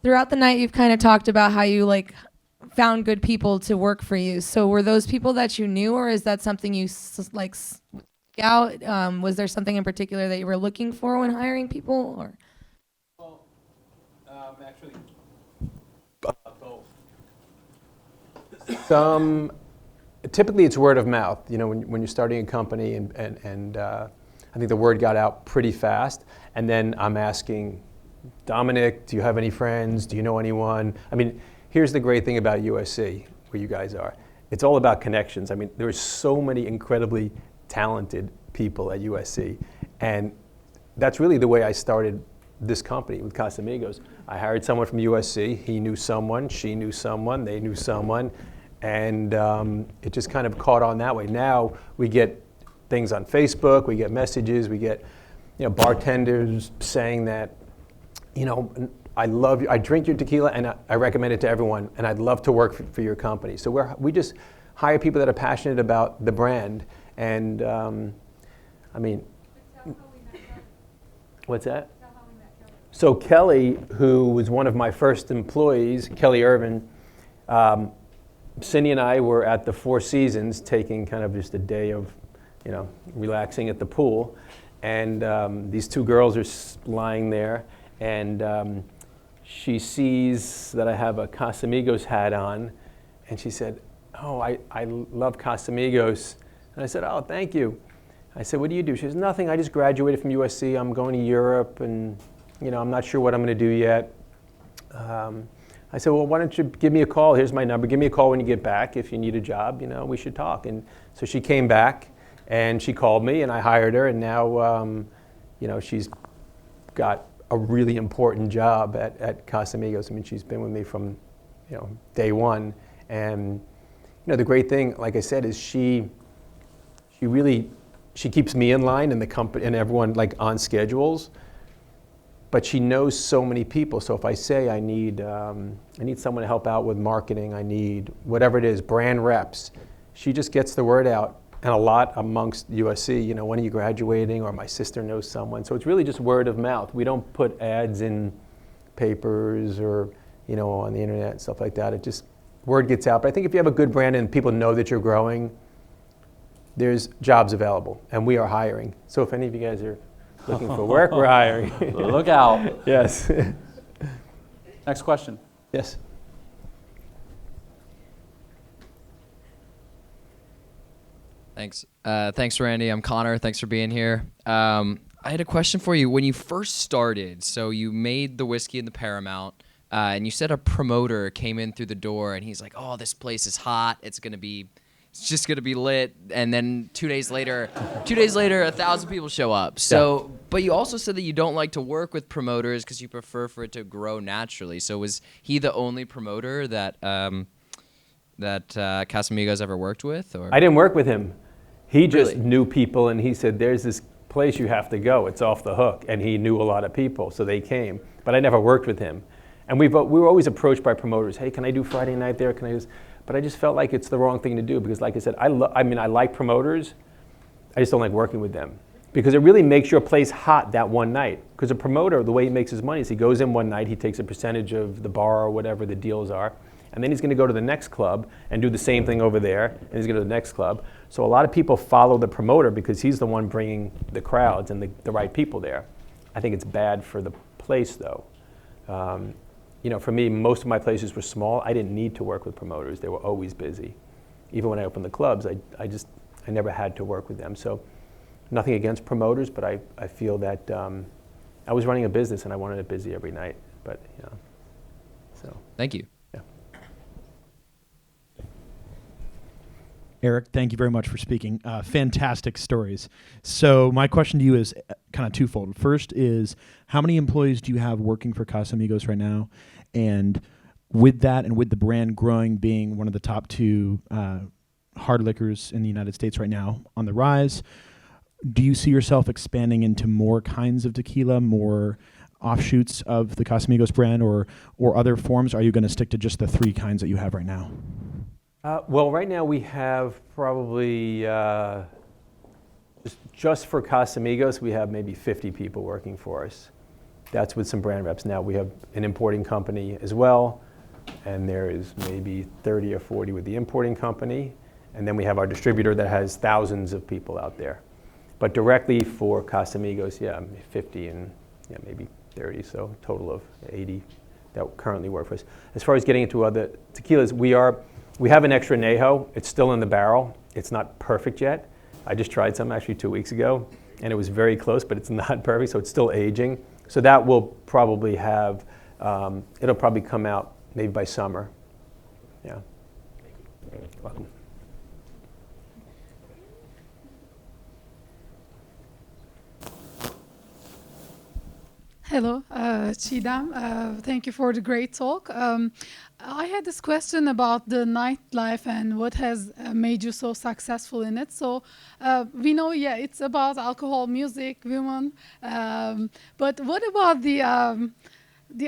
Throughout the night, you've kind of talked about how you found good people to work for you. So were those people that you knew, or is that something you out? Was there something in particular that you were looking for when hiring people, or? Well, actually, both. Typically, it's word of mouth. You know, when you're starting a company, and I think the word got out pretty fast. And then I'm asking, Dominic, do you have any friends? Do you know anyone? I mean, here's the great thing about USC, where you guys are. It's all about connections. I mean, there's so many incredibly talented people at USC. And that's really the way I started this company with Casamigos. I hired someone from USC. He knew someone, she knew someone, they knew someone. And it just kind of caught on that way. Now we get things on Facebook, we get messages, we get bartenders saying that, I love you, I drink your tequila and I recommend it to everyone, and I'd love to work for your company. So we just hire people that are passionate about the brand. And what's that? So Kelly, who was one of my first employees, Kelly Irvin, Cindy and I were at the Four Seasons taking kind of just a day of, relaxing at the pool. And these two girls are lying there, and she sees that I have a Casamigos hat on, and she said, "Oh, I love Casamigos." And I said, "Oh, thank you." I said, "What do you do?" She says, "Nothing, I just graduated from USC. I'm going to Europe, and I'm not sure what I'm going to do yet." I said, "Well, why don't you give me a call? Here's my number. Give me a call when you get back if you need a job. We should talk." And so she came back, And she called me, and I hired her, and now, she's got a really important job at Casamigos. I mean, she's been with me from, day one. And, the great thing, like I said, is she keeps me in line and the company and everyone like on schedules. But she knows so many people. So if I say I need someone to help out with marketing, I need whatever it is, brand reps, she just gets the word out. And a lot amongst USC, when are you graduating? Or my sister knows someone. So it's really just word of mouth. We don't put ads in papers or, on the internet and stuff like that. It just, word gets out. But I think if you have a good brand and people know that you're growing, there's jobs available. And we are hiring. So if any of you guys are looking for work, we're hiring. Look out. Yes. Next question. Yes. Thanks. Thanks, Randy. I'm Connor. Thanks for being here. I had a question for you. When you first started, so you made the whiskey in the Paramount, and you said a promoter came in through the door, and he's like, "Oh, this place is hot. It's just gonna be lit." And then 2 days later, 1,000 people show up. So, but you also said that you don't like to work with promoters because you prefer for it to grow naturally. So, was he the only promoter that Casamigos ever worked with? Or I didn't work with him. He just Really? knew people, and he said, "There's this place you have to go. It's off the hook." And he knew a lot of people, so they came. But I never worked with him. And we were always approached by promoters. "Hey, can I do Friday night there? Can I just?" But I just felt like it's the wrong thing to do because, like I said, I like promoters. I just don't like working with them because it really makes your place hot that one night. Because a promoter, the way he makes his money is he goes in one night, he takes a percentage of the bar or whatever the deals are, and then he's going to go to the next club and do the same thing over there, and he's going to the next club. So a lot of people follow the promoter because he's the one bringing the crowds and the right people there. I think it's bad for the place, though. For me, most of my places were small. I didn't need to work with promoters. They were always busy. Even when I opened the clubs, I never had to work with them. So nothing against promoters, but I feel that I was running a business and I wanted it busy every night. But, so. Thank you. Eric, thank you very much for speaking. Fantastic stories. So my question to you is kind of twofold. First is, how many employees do you have working for Casamigos right now? And with that and with the brand growing, being one of the top two hard liquors in the United States right now on the rise, do you see yourself expanding into more kinds of tequila, more offshoots of the Casamigos brand, or other forms? Are you going to stick to just the 3 kinds that you have right now? Well, right now we have probably, just for Casamigos, we have maybe 50 people working for us. That's with some brand reps. Now we have an importing company as well, and there is maybe 30 or 40 with the importing company. And then we have our distributor that has thousands of people out there. But directly for Casamigos, 50 and maybe 30, so a total of 80 that currently work for us. As far as getting into other tequilas, we have an extra añejo. It's still in the barrel. It's not perfect yet. I just tried some actually 2 weeks ago, and it was very close, but it's not perfect, so it's still aging. So that will probably have, it'll probably come out maybe by summer. Yeah. Welcome. Hello, Chidam. Thank you for the great talk. I had this question about the nightlife and what has made you so successful in it. So we know, it's about alcohol, music, women. But what about the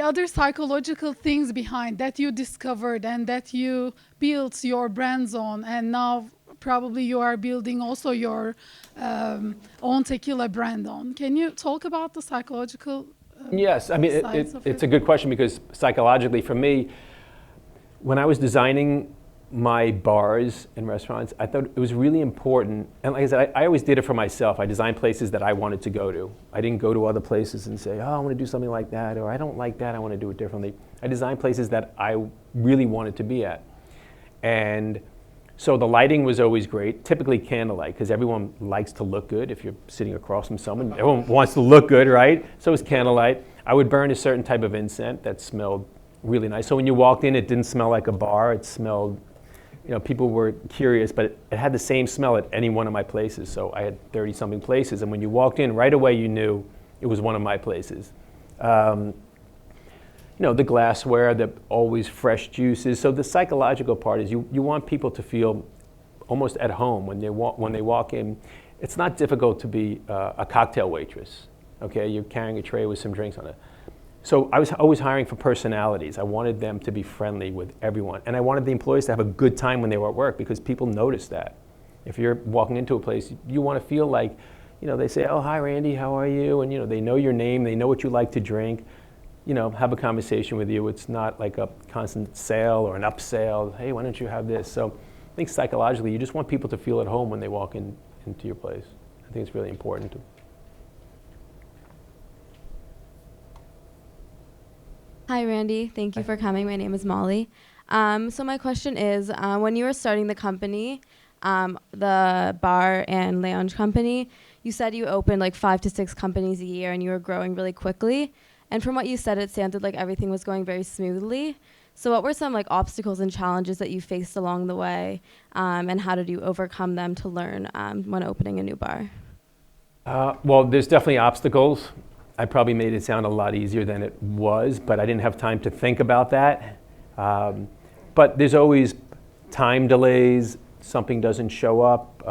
other psychological things behind that you discovered and that you built your brands on, and now probably you are building also your own tequila brand on? Can you talk about the psychological Yes, I mean, sides of it's it? a good question because psychologically for me, when I was designing my bars and restaurants, I thought it was really important. And like I said, I always did it for myself. I designed places that I wanted to go to. I didn't go to other places and say, oh, I want to do something like that, or I don't like that, I want to do it differently. I designed places that I really wanted to be at. And so the lighting was always great, typically candlelight, because everyone likes to look good. If you're sitting across from someone, everyone wants to look good, right? So it was candlelight. I would burn a certain type of incense that smelled really nice. So when you walked in, it didn't smell like a bar. It smelled people were curious, but it had the same smell at any one of my places. So I had 30-something places, and when you walked in, right away you knew it was one of my places. The glassware, the always fresh juices. So the psychological part is you want people to feel almost at home when they walk in. It's not difficult to be a cocktail waitress. Okay, you're carrying a tray with some drinks on it. So I was always hiring for personalities. I wanted them to be friendly with everyone, and I wanted the employees to have a good time when they were at work, because people notice that. If you're walking into a place, you want to feel like, they say, "Oh, hi, Randy, how are you?" And they know your name, they know what you like to drink. Have a conversation with you. It's not like a constant sale or an upsell. Hey, why don't you have this? So I think psychologically, you just want people to feel at home when they walk into your place. I think it's really important. Hi, Randy. Thank you for coming. My name is Molly. So my question is, when you were starting the company, the bar and lounge company, you said you opened like 5 to 6 companies a year and you were growing really quickly. And from what you said, it sounded like everything was going very smoothly. So what were some like obstacles and challenges that you faced along the way, and how did you overcome them to learn when opening a new bar? Well, there's definitely obstacles. I probably made it sound a lot easier than it was, but I didn't have time to think about that. But there's always time delays. Something doesn't show up.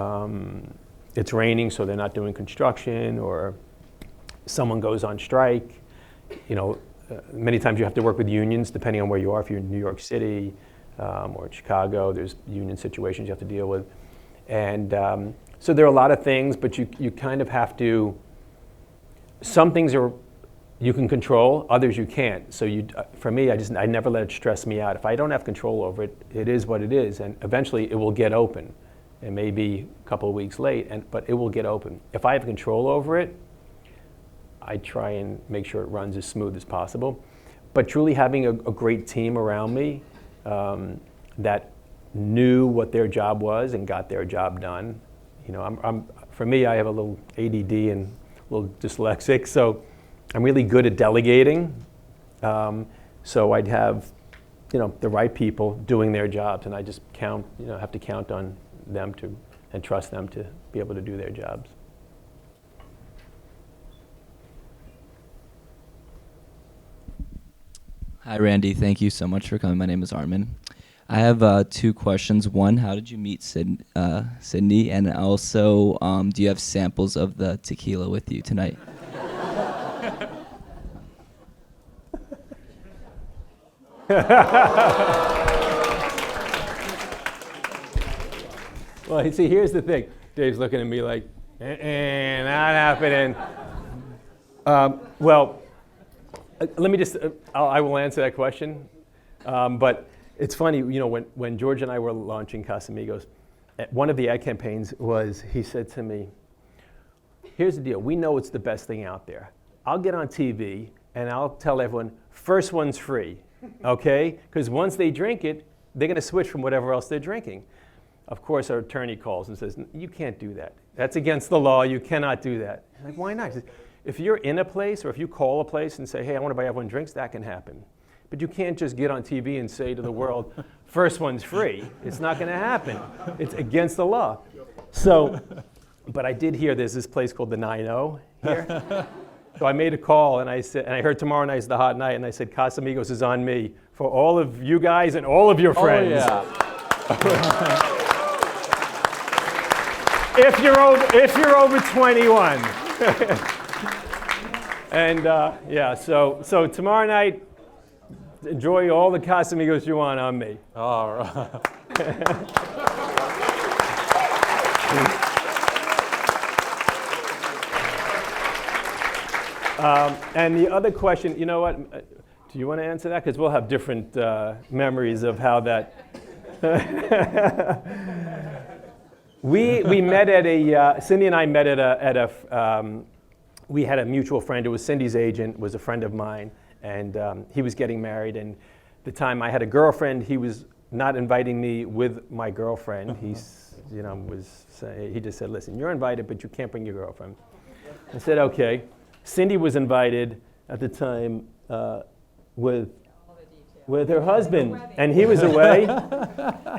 It's raining, so they're not doing construction, or someone goes on strike. Many times you have to work with unions, depending on where you are. If you're in New York City or Chicago, there's union situations you have to deal with. And so there are a lot of things, but you kind of have to. Some things you can control, others you can't. So for me, I never let it stress me out. If I don't have control over it, it is what it is, and eventually it will get open. It may be a couple of weeks late, but it will get open. If I have control over it, I try and make sure it runs as smooth as possible. But truly having a great team around me that knew what their job was and got their job done. For me, I have a little ADD and a little dyslexic, so I'm really good at delegating. So I'd have, the right people doing their jobs, and I just have to count on them and trust them to be able to do their jobs. Hi, Randy. Thank you so much for coming. My name is Armin. I have 2 questions. One, how did you meet Sydney? And also, do you have samples of the tequila with you tonight? Well, see, here's the thing. Dave's looking at me like, not happening. Let me just, I will answer that question. But it's funny, when George and I were launching Casamigos, one of the ad campaigns was, he said to me, here's the deal. We know it's the best thing out there. I'll get on TV and I'll tell everyone, first one's free, okay? Because once they drink it, they're going to switch from whatever else they're drinking. Of course, our attorney calls and says, you can't do that. That's against the law. You cannot do that. I'm like, why not? He says, if you're in a place, or if you call a place and say, hey, I want to buy everyone drinks, that can happen. But you can't just get on TV and say to the world, first one's free. It's not going to happen. It's against the law. So, but I did hear there's this place called the 9-0 here. So I made a call, and I heard tomorrow night's the hot night, and I said, Casamigos is on me for all of you guys and all of your friends. Oh, yeah. If you're over 21. And so tomorrow night, enjoy all the Casamigos you want on me. All right. And the other question, you know what? Do you want to answer that? Because we'll have different memories of how that. We met at Cindy and I met at a we had a mutual friend. It was Cindy's agent, was a friend of mine, and he was getting married. And the time I had a girlfriend, he was not inviting me with my girlfriend. He just said, listen, you're invited, but you can't bring your girlfriend. I said, okay. Cindy was invited at the time with with her husband, and he was away,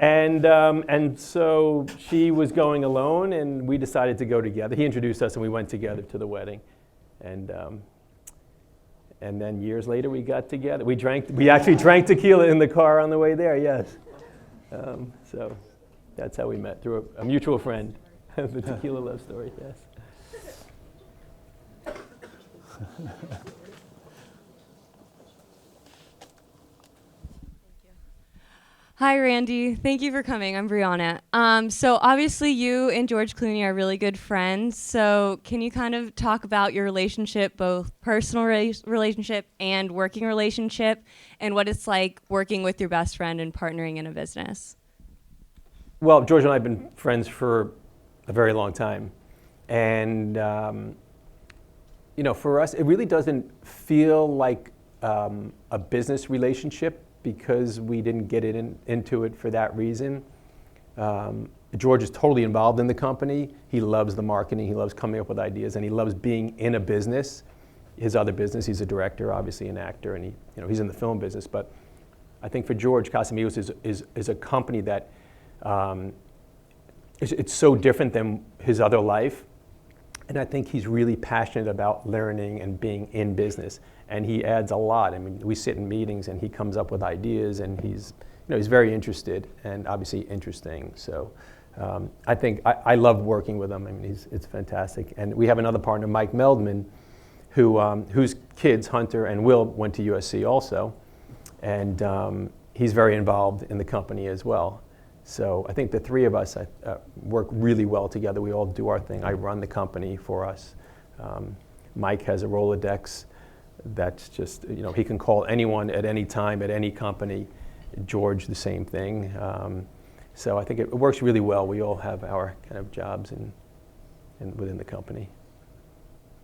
and so she was going alone, and we decided to go together. He introduced us, and we went together to the wedding, and then years later we got together. We actually drank tequila in the car on the way there. Yes, so that's how we met, through a mutual friend. The tequila love story. Yes. Hi, Randy. Thank you for coming. I'm Brianna. So obviously you and George Clooney are really good friends. So can you kind of talk about your relationship, both personal relationship and working relationship, and what it's like working with your best friend and partnering in a business? Well, George and I have been friends for a very long time. And, for us, it really doesn't feel like a business relationship, because we didn't get into it for that reason. George is totally involved in the company. He loves the marketing. He loves coming up with ideas, and he loves being in a business. His other business, he's a director, obviously an actor, and he's in the film business. But I think for George, Casamigos is a company that it's so different than his other life. And I think he's really passionate about learning and being in business. And he adds a lot. I mean, we sit in meetings and he comes up with ideas, and he's very interested and obviously interesting. So I think I love working with him. I mean, it's fantastic. And we have another partner, Mike Meldman, whose kids, Hunter and Will, went to USC also. And he's very involved in the company as well. So I think the three of us work really well together. We all do our thing. I run the company for us. Mike has a Rolodex that's just, he can call anyone at any time at any company. George, the same thing. So I think it works really well. We all have our kind of jobs within the company.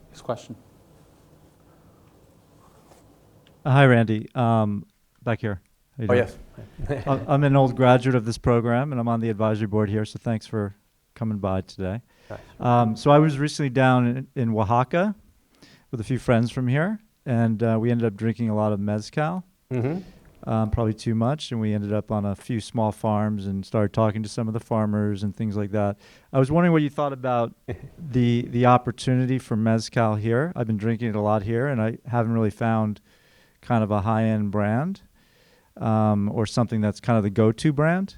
Next question. Hi, Randy. Back here. How you doing? Yes. I'm an old graduate of this program, and I'm on the advisory board here, so thanks for coming by today. So I was recently down in Oaxaca with a few friends from here, and we ended up drinking a lot of mezcal, probably too much, and we ended up on a few small farms and started talking to some of the farmers and things like that. I was wondering what you thought about the opportunity for mezcal here. I've been drinking it a lot here, and I haven't really found kind of a high-end brand. Or something that's kind of the go-to brand.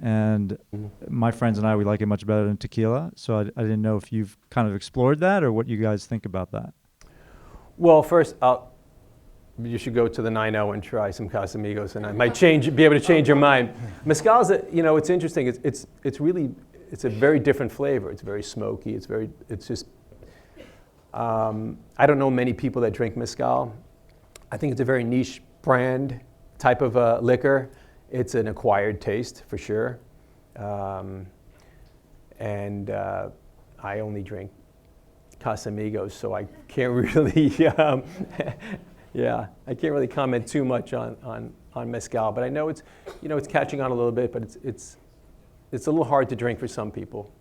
And my friends and I, we like it much better than tequila. So I didn't know if you've kind of explored that or what you guys think about that. Well, first, you should go to the 9-0 and try some Casamigos, and I might be able to change your mind. Mezcal's, it's interesting. It's a very different flavor. It's very smoky. I don't know many people that drink mezcal. I think it's a very niche brand type of liquor. It's an acquired taste for sure. And I only drink Casamigos, so I can't really, I can't really comment too much on mezcal. But I know it's catching on a little bit, but it's a little hard to drink for some people.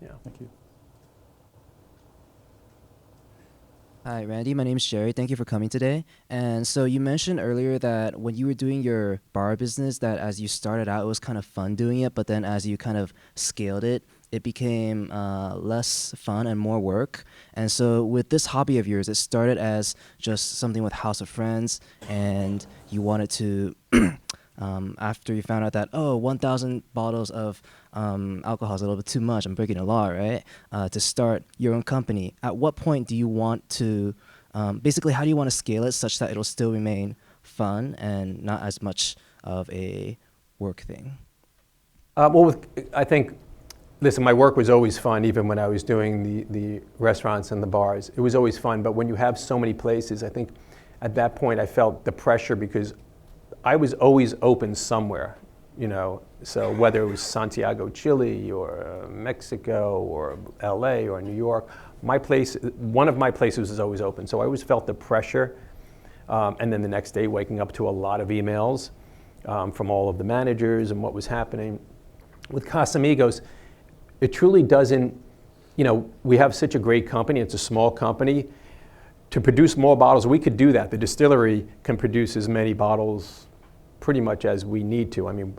Yeah. Thank you. Hi, Randy. My name is Jerry. Thank you for coming today. And so you mentioned earlier that when you were doing your bar business, that as you started out, it was kind of fun doing it, but then as you kind of scaled it, it became less fun and more work. And so with this hobby of yours, it started as just something with House of Friends, and you wanted to, after you found out that, 1,000 bottles of alcohol is a little bit too much, I'm breaking the law, right? To start your own company. At what point do you want to, basically, how do you want to scale it such that it'll still remain fun and not as much of a work thing? I think, listen, my work was always fun, even when I was doing the restaurants and the bars. It was always fun, but when you have so many places, I think at that point I felt the pressure because I was always open somewhere, so whether it was Santiago, Chile, or Mexico, or LA, or New York, one of my places was always open. So I always felt the pressure, and then the next day waking up to a lot of emails from all of the managers and what was happening. With Casamigos, it truly doesn't, we have such a great company, it's a small company. to produce more bottles, we could do that. The distillery can produce as many bottles pretty much as we need to. I mean,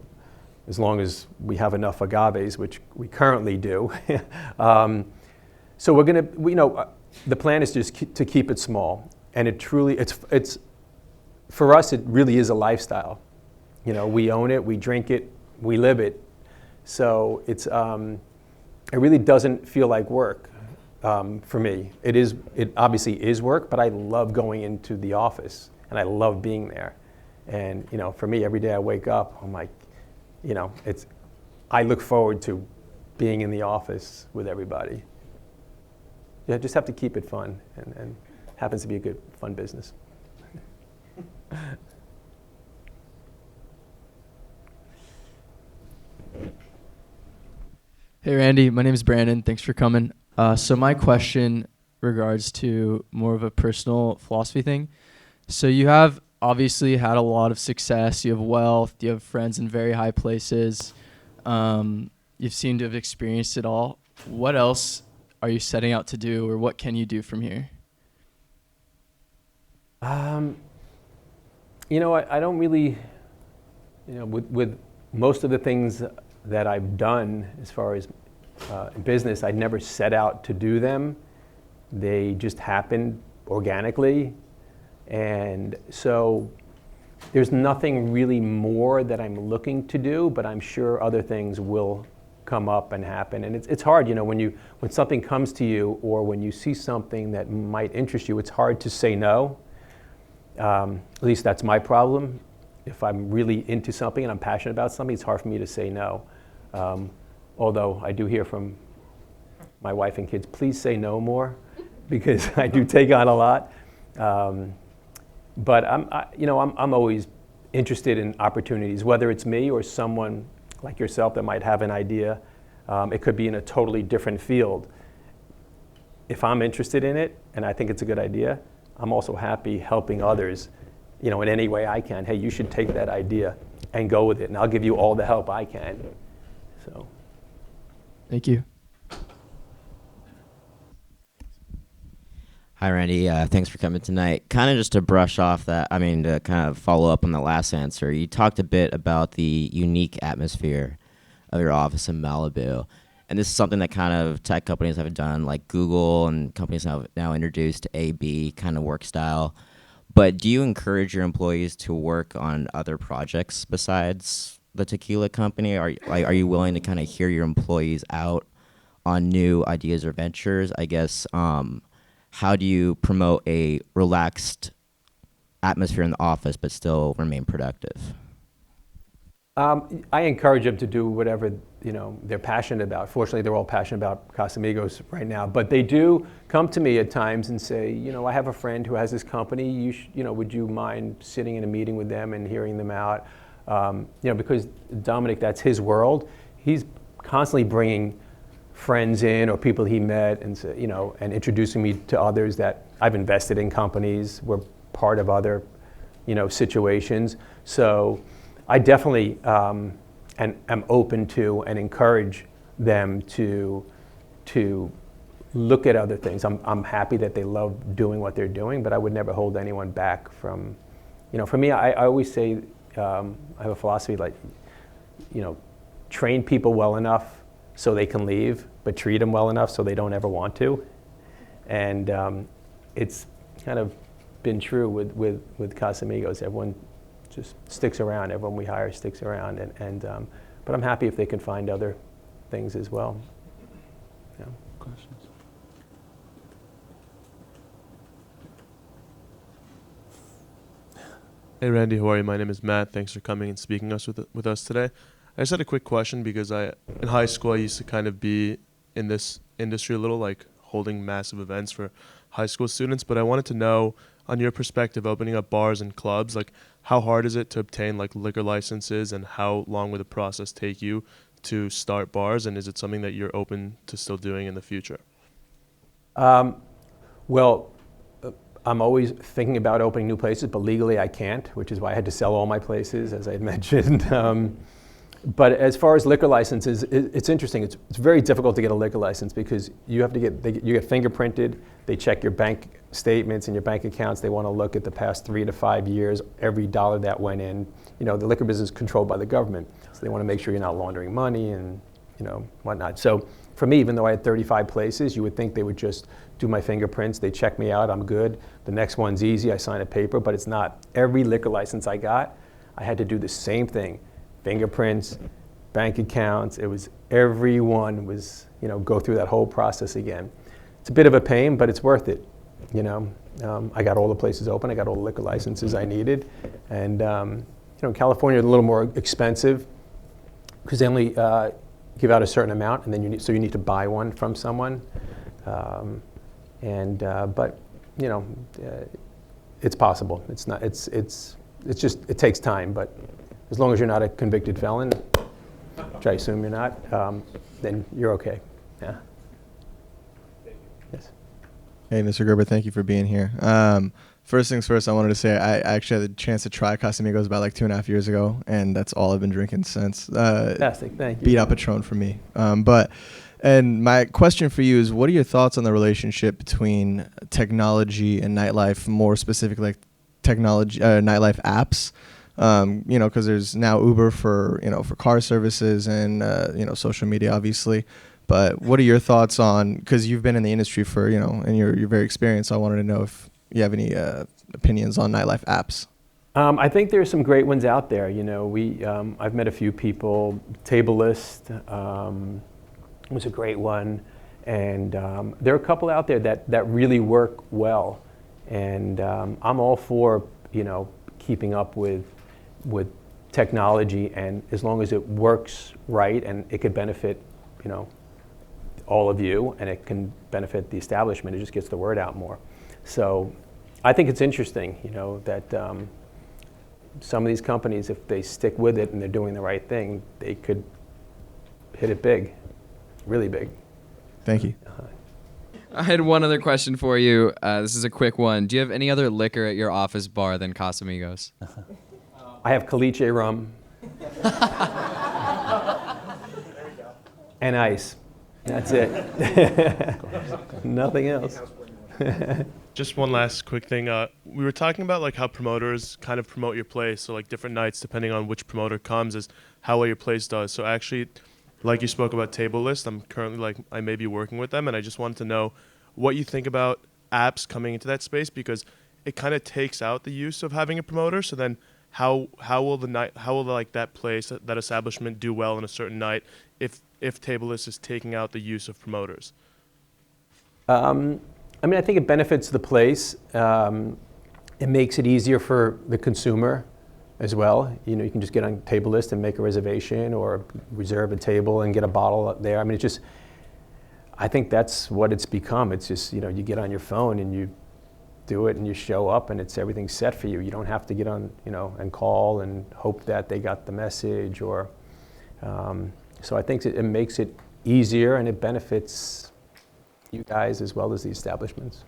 as long as we have enough agaves, which we currently do. So we're going to, the plan is just to keep it small. And it truly, it's for us, it really is a lifestyle. We own it, we drink it, we live it. So it really doesn't feel like work for me. It obviously is work, but I love going into the office and I love being there. And for me, every day I wake up, I'm like, I look forward to being in the office with everybody. Yeah, just have to keep it fun, and happens to be a good, fun business. Hey Randy, my name is Brandon. Thanks for coming. So my question regards to more of a personal philosophy thing. So you have obviously had a lot of success. You have wealth. You have friends in very high places. You seem to have experienced it all. What else are you setting out to do, or what can you do from here? I don't really, with most of the things that I've done as far as in business, I never set out to do them. They just happened organically. And so there's nothing really more that I'm looking to do, but I'm sure other things will come up and happen. And it's hard, when something comes to you or when you see something that might interest you, it's hard to say no. At least that's my problem. If I'm really into something and I'm passionate about something, it's hard for me to say no. Although I do hear from my wife and kids, please say no more, because I do take on a lot. But I'm always interested in opportunities, whether it's me or someone like yourself that might have an idea. It could be in a totally different field. If I'm interested in it and I think it's a good idea, I'm also happy helping others, in any way I can. Hey, you should take that idea and go with it, and I'll give you all the help I can. So, thank you. Hi, Randy. Thanks for coming tonight. Kind of just to brush off that, to kind of follow up on the last answer, you talked a bit about the unique atmosphere of your office in Malibu. And this is something that kind of tech companies have done, like Google, and companies have now introduced AB kind of work style. But do you encourage your employees to work on other projects besides the tequila company? Are you willing to kind of hear your employees out on new ideas or ventures? I guess, how do you promote a relaxed atmosphere in the office but still remain productive? I encourage them to do whatever they're passionate about. Fortunately, they're all passionate about Casamigos right now, but they do come to me at times and say, I have a friend who has this company. Would you mind sitting in a meeting with them and hearing them out? Because Dominic, that's his world. He's constantly bringing friends in or people he met and and introducing me to others that I've invested in companies. We're part of other situations. So I definitely am open to and encourage them to look at other things. I'm happy that they love doing what they're doing, but I would never hold anyone back from, for me, I always say, I have a philosophy like, train people well enough so they can leave, but treat them well enough so they don't ever want to. And it's kind of been true with Casamigos. Everyone just sticks around. Everyone we hire sticks around. But I'm happy if they can find other things as well. Yeah. Questions? Hey Randy, how are you? My name is Matt. Thanks for coming and speaking with us today. I just had a quick question because in high school I used to kind of be in this industry a little, like holding massive events for high school students, but I wanted to know, on your perspective, opening up bars and clubs, like how hard is it to obtain like liquor licenses, and how long would the process take you to start bars, and is it something that you're open to still doing in the future? Well, I'm always thinking about opening new places, but legally I can't, which is why I had to sell all my places, as I had mentioned. But as far as liquor licenses, it's interesting. It's very difficult to get a liquor license because you have to you get fingerprinted. They check your bank statements and your bank accounts. They want to look at the past 3 to 5 years, every dollar that went in. You know, the liquor business is controlled by the government, so they want to make sure you're not laundering money and, you know, whatnot. So for me, even though I had 35 places, you would think they would just do my fingerprints. They check me out. I'm good. The next one's easy. I sign a paper, but it's not. Every liquor license I got, I had to do the same thing. Fingerprints, bank accounts, everyone was, you know, go through that whole process again. It's a bit of a pain, but it's worth it, you know. I got all the places open, I got all the liquor licenses I needed, and, you know, in California, it's a little more expensive because they only give out a certain amount, and then you need to buy one from someone, but, you know, it's possible. It's not, it's just, it takes time, but as long as you're not a convicted felon, which I assume you're not, then you're okay. Yeah. Yes. Hey, Mr. Gerber, thank you for being here. First things first, I wanted to say I actually had the chance to try Casamigos about like 2.5 years ago, and that's all I've been drinking since. Fantastic, thank you. Beat out Patron for me. And my question for you is, what are your thoughts on the relationship between technology and nightlife, more specifically like technology, nightlife apps? You know, because there's now Uber for, you know, for car services and, you know, social media, obviously. But what are your thoughts on, because you've been in the industry for, you know, and you're very experienced, so I wanted to know if you have any opinions on nightlife apps. I think there's some great ones out there. You know, I've met a few people. Table List was a great one. And there are a couple out there that really work well. And I'm all for, you know, keeping up with technology, and as long as it works right and it could benefit, you know, all of you, and it can benefit the establishment, it just gets the word out more. So I think it's interesting, you know, that some of these companies, if they stick with it and they're doing the right thing, they could hit it big, really big. Thank you. I had one other question for you. This is a quick one. Do you have any other liquor at your office bar than Casamigos? I have caliche rum and ice. That's it. Nothing else. Just one last quick thing. We were talking about like how promoters kind of promote your place. So like different nights, depending on which promoter comes, is how well your place does. So actually, like you spoke about Table List, I'm currently I may be working with them, and I just wanted to know what you think about apps coming into that space, because it kind of takes out the use of having a promoter. So then how will that place, that establishment do well in a certain night if Table List is taking out the use of promoters? I mean, I think it benefits the place. It makes it easier for the consumer as well. You know, you can just get on Table List and make a reservation or reserve a table and get a bottle up there. I mean, I think that's what it's become. It's just, you know, you get on your phone and you do it and you show up and everything's set for you. You don't have to get on, you know, and call and hope that they got the message or, so I think it makes it easier and it benefits you guys as well as the establishments.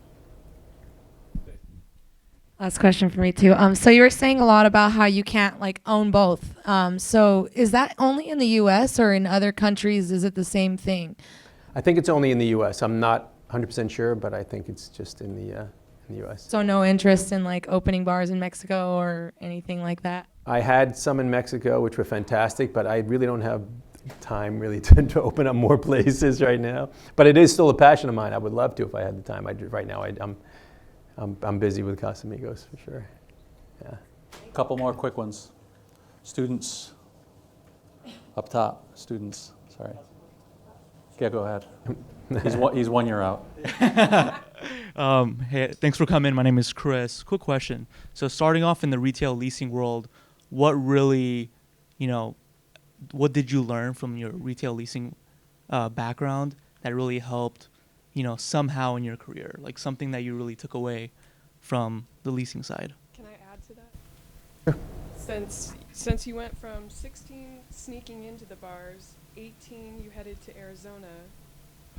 Last question for me too. So you were saying a lot about how you can't like own both. So is that only in the U.S. or in other countries? Is it the same thing? I think it's only in the U.S. I'm not 100% sure, but I think it's just in the U.S. So no interest in like opening bars in Mexico or anything like that? I had some in Mexico, which were fantastic, but I really don't have time really to open up more places right now. But it is still a passion of mine. I would love to if I had the time. Right now, I'm busy with Casamigos for sure. Yeah. A couple more quick ones. Students. Up top, students. Sorry. Yeah, go ahead. He's 1 year out. Hey, thanks for coming. My name is Chris. Quick question. So starting off in the retail leasing world, what really, you know, what did you learn from your retail leasing background that really helped, you know, somehow in your career? Like something that you really took away from the leasing side? Can I add to that? Sure. Since you went from 16 sneaking into the bars, 18 you headed to Arizona,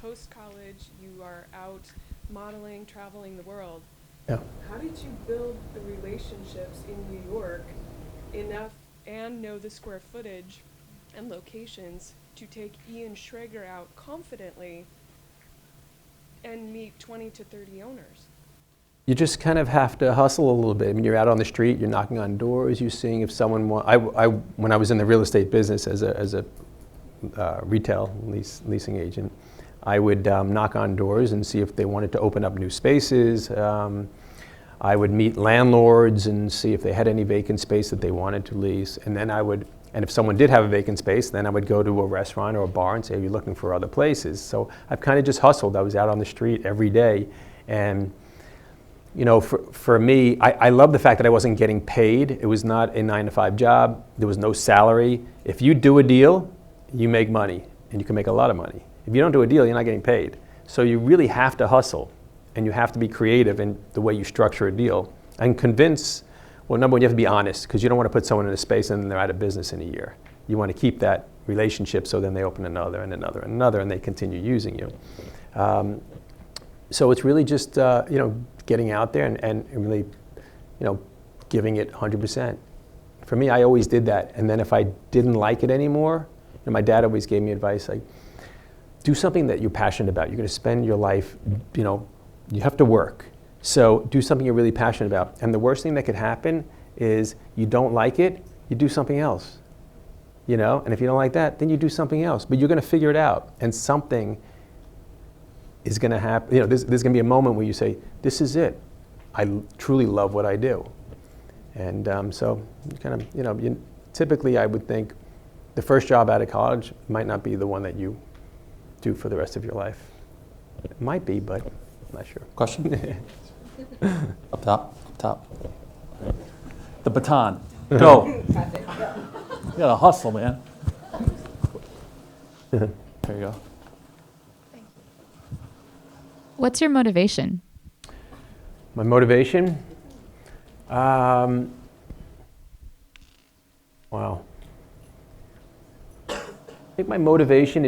post-college you are out modeling, traveling the world. Yeah. How did you build the relationships in New York enough and know the square footage and locations to take Ian Schrager out confidently and meet 20 to 30 owners? You just kind of have to hustle a little bit. I mean, you're out on the street, you're knocking on doors, you're seeing if someone when I was in the real estate business as a retail leasing agent, I would knock on doors and see if they wanted to open up new spaces. I would meet landlords and see if they had any vacant space that they wanted to lease. And then and if someone did have a vacant space, then I would go to a restaurant or a bar and say, are you looking for other places? So I've kind of just hustled. I was out on the street every day. And you know, for me, I love the fact that I wasn't getting paid. It was not a 9-to-5 job. There was no salary. If you do a deal, you make money, and you can make a lot of money. If you don't do a deal, you're not getting paid. So you really have to hustle, and you have to be creative in the way you structure a deal and convince. Well, number one, you have to be honest, because you don't want to put someone in a space and then they're out of business in a year. You want to keep that relationship, so then they open another and another and another, and they continue using you. So it's really just you know, getting out there and really, you know, giving it 100%. For me, I always did that. And then if I didn't like it anymore, you know, my dad always gave me advice like, do something that you're passionate about. You're going to spend your life, you know, you have to work. So do something you're really passionate about. And the worst thing that could happen is you don't like it, you do something else. You know, and if you don't like that, then you do something else. But you're going to figure it out, and something is going to happen. You know, there's going to be a moment where you say, this is it. I truly love what I do. And so you kind of, you know, typically I would think the first job out of college might not be the one that you do for the rest of your life. It might be, but I'm not sure. Question? Up top, up top. The baton. Go. You gotta hustle, man. There you go. What's your motivation? My motivation? Wow. I think my motivation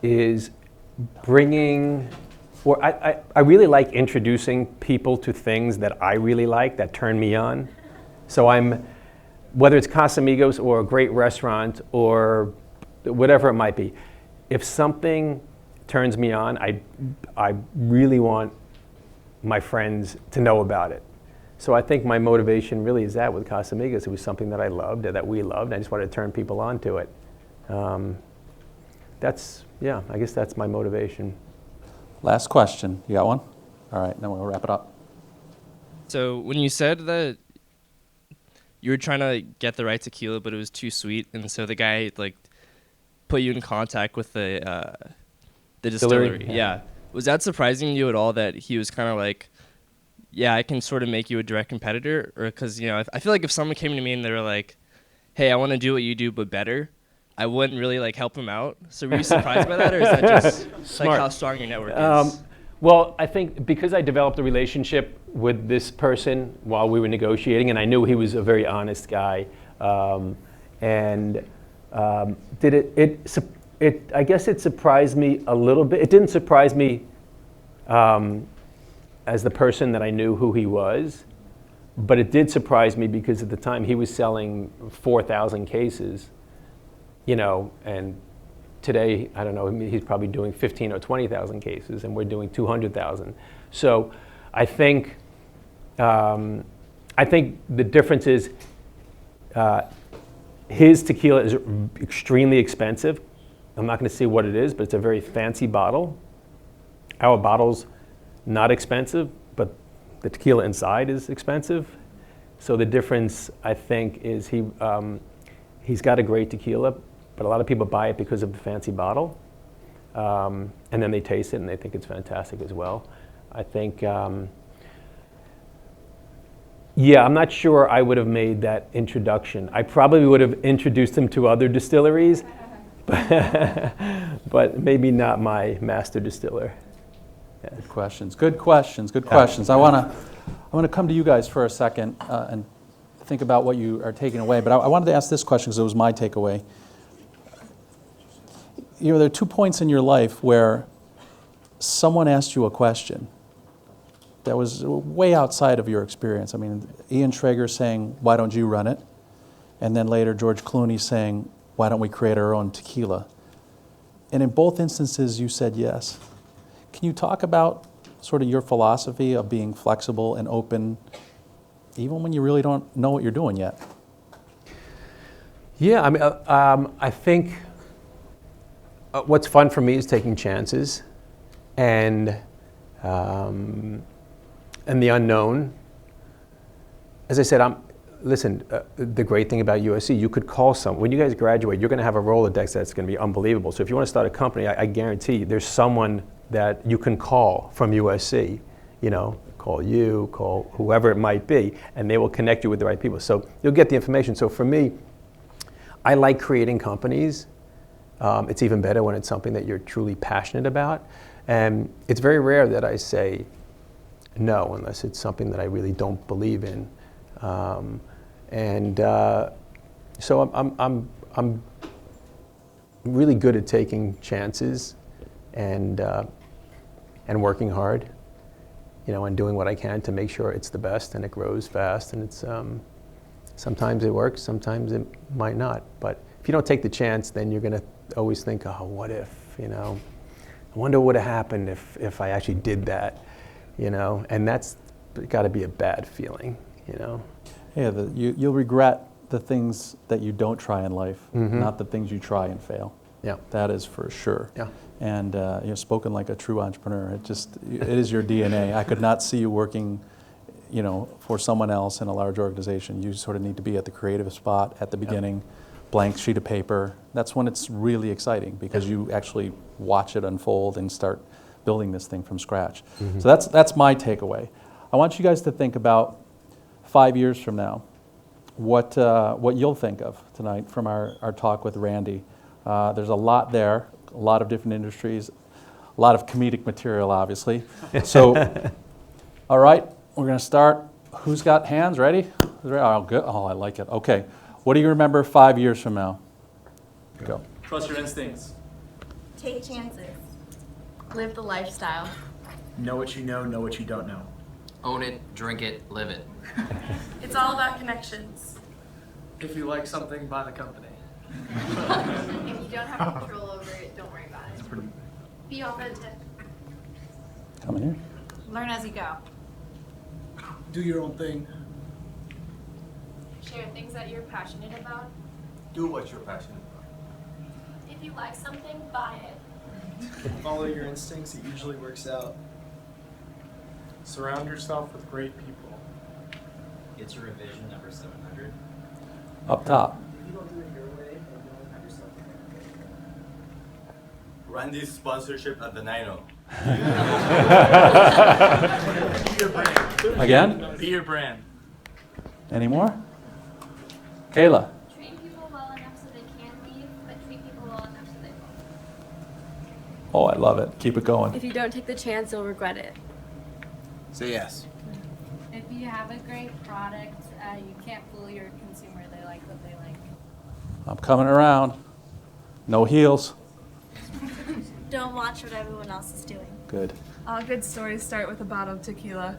is bringing, or I really like introducing people to things that I really like, that turn me on. So whether it's Casamigos or a great restaurant or whatever it might be, if something turns me on, I really want my friends to know about it. So I think my motivation really is that with Casamigos. It was something that I loved, that we loved. I just wanted to turn people on to it. I guess that's my motivation. Last question. You got one? All right, then we'll wrap it up. So when you said that you were trying to get the right tequila, but it was too sweet, and so the guy like put you in contact with the distillery. Yeah. Was that surprising to you at all that he was kind of like, yeah, I can sort of make you a direct competitor? Or because, you know, I feel like if someone came to me and they were like, hey, I want to do what you do but better, I wouldn't really like help him out. So were you surprised by that, or is that just like how strong your network is? Well, I think because I developed a relationship with this person while we were negotiating, and I knew he was a very honest guy, I guess it surprised me a little bit. It didn't surprise me as the person that I knew who he was, but it did surprise me because at the time he was selling 4,000 cases, you know, and today, I don't know, he's probably doing 15 or 20,000 cases, and we're doing 200,000. So I think the difference is his tequila is extremely expensive. I'm not going to say what it is, but it's a very fancy bottle. Our bottle's not expensive, but the tequila inside is expensive. So the difference, I think, is he's got a great tequila, but a lot of people buy it because of the fancy bottle. And then they taste it and they think it's fantastic as well. I think, I'm not sure I would have made that introduction. I probably would have introduced him to other distilleries, but maybe not my master distiller. Yes. Good questions. Good questions. Good questions. I want to come to you guys for a second and think about what you are taking away. But I wanted to ask this question because it was my takeaway. You know, there are 2 points in your life where someone asked you a question that was way outside of your experience. I mean, Ian Schrager saying, "Why don't you run it?" And then later, George Clooney saying, why don't we create our own tequila? And in both instances, you said yes. Can you talk about sort of your philosophy of being flexible and open, even when you really don't know what you're doing yet? Yeah, I mean, I think what's fun for me is taking chances, and the unknown. As I said, listen, the great thing about USC, you could call someone. When you guys graduate, you're going to have a Rolodex that's going to be unbelievable. So if you want to start a company, I guarantee you, there's someone that you can call from USC, call you, call whoever it might be, and they will connect you with the right people. So you'll get the information. So for me, I like creating companies. It's even better when it's something that you're truly passionate about. And it's very rare that I say no, unless it's something that I really don't believe in. So I'm really good at taking chances and working hard, and doing what I can to make sure it's the best and it grows fast, and it's sometimes it works, sometimes it might not. But if you don't take the chance, then you're going to always think, oh, what if, I wonder what would have happened if I actually did that, and that's got to be a bad feeling, Yeah, you'll regret the things that you don't try in life, Mhm. not the things you try and fail. Yeah. That is for sure. Yeah. And you're spoken like a true entrepreneur. It is your DNA. I could not see you working, for someone else in a large organization. You sort of need to be at the creative spot at the beginning, blank sheet of paper. That's when it's really exciting, because you actually watch it unfold and start building this thing from scratch. Mhm. So that's my takeaway. I want you guys to think about 5 years from now, what you'll think of tonight from our talk with Randy. There's a lot there, a lot of different industries, a lot of comedic material, obviously. So, all right, we're going to start. Who's got hands ready? Oh, good. Oh, I like it. Okay. What do you remember 5 years from now? Go. Trust your instincts. Take chances. Live the lifestyle. Know what you know what you don't know. Own it, drink it, live it. It's all about connections. If you like something, buy the company. If you don't have control over it, don't worry about it. Be authentic. Come in here. Learn as you go. Do your own thing. Share things that you're passionate about. Do what you're passionate If you like something, buy it. Follow your instincts, it usually works out. Surround yourself with great people. Get your revision number 700. Up top. If you don't do it your way, and you don't have yourself. Randy's sponsorship at the 90. Be your brand. Again? Be your brand. Any more? Kayla. Treat people well enough so they can leave, but treat people well enough so they won't. Oh, I love it. Keep it going. If you don't take the chance, you'll regret it. Say yes. If you have a great product, you can't fool your consumer. They like what they like. I'm coming around. No heels. Don't watch what everyone else is doing. Good. All good stories start with a bottle of tequila.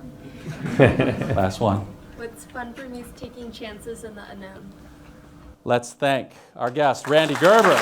Last one. What's fun for me is taking chances in the unknown. Let's thank our guest, Rande Gerber.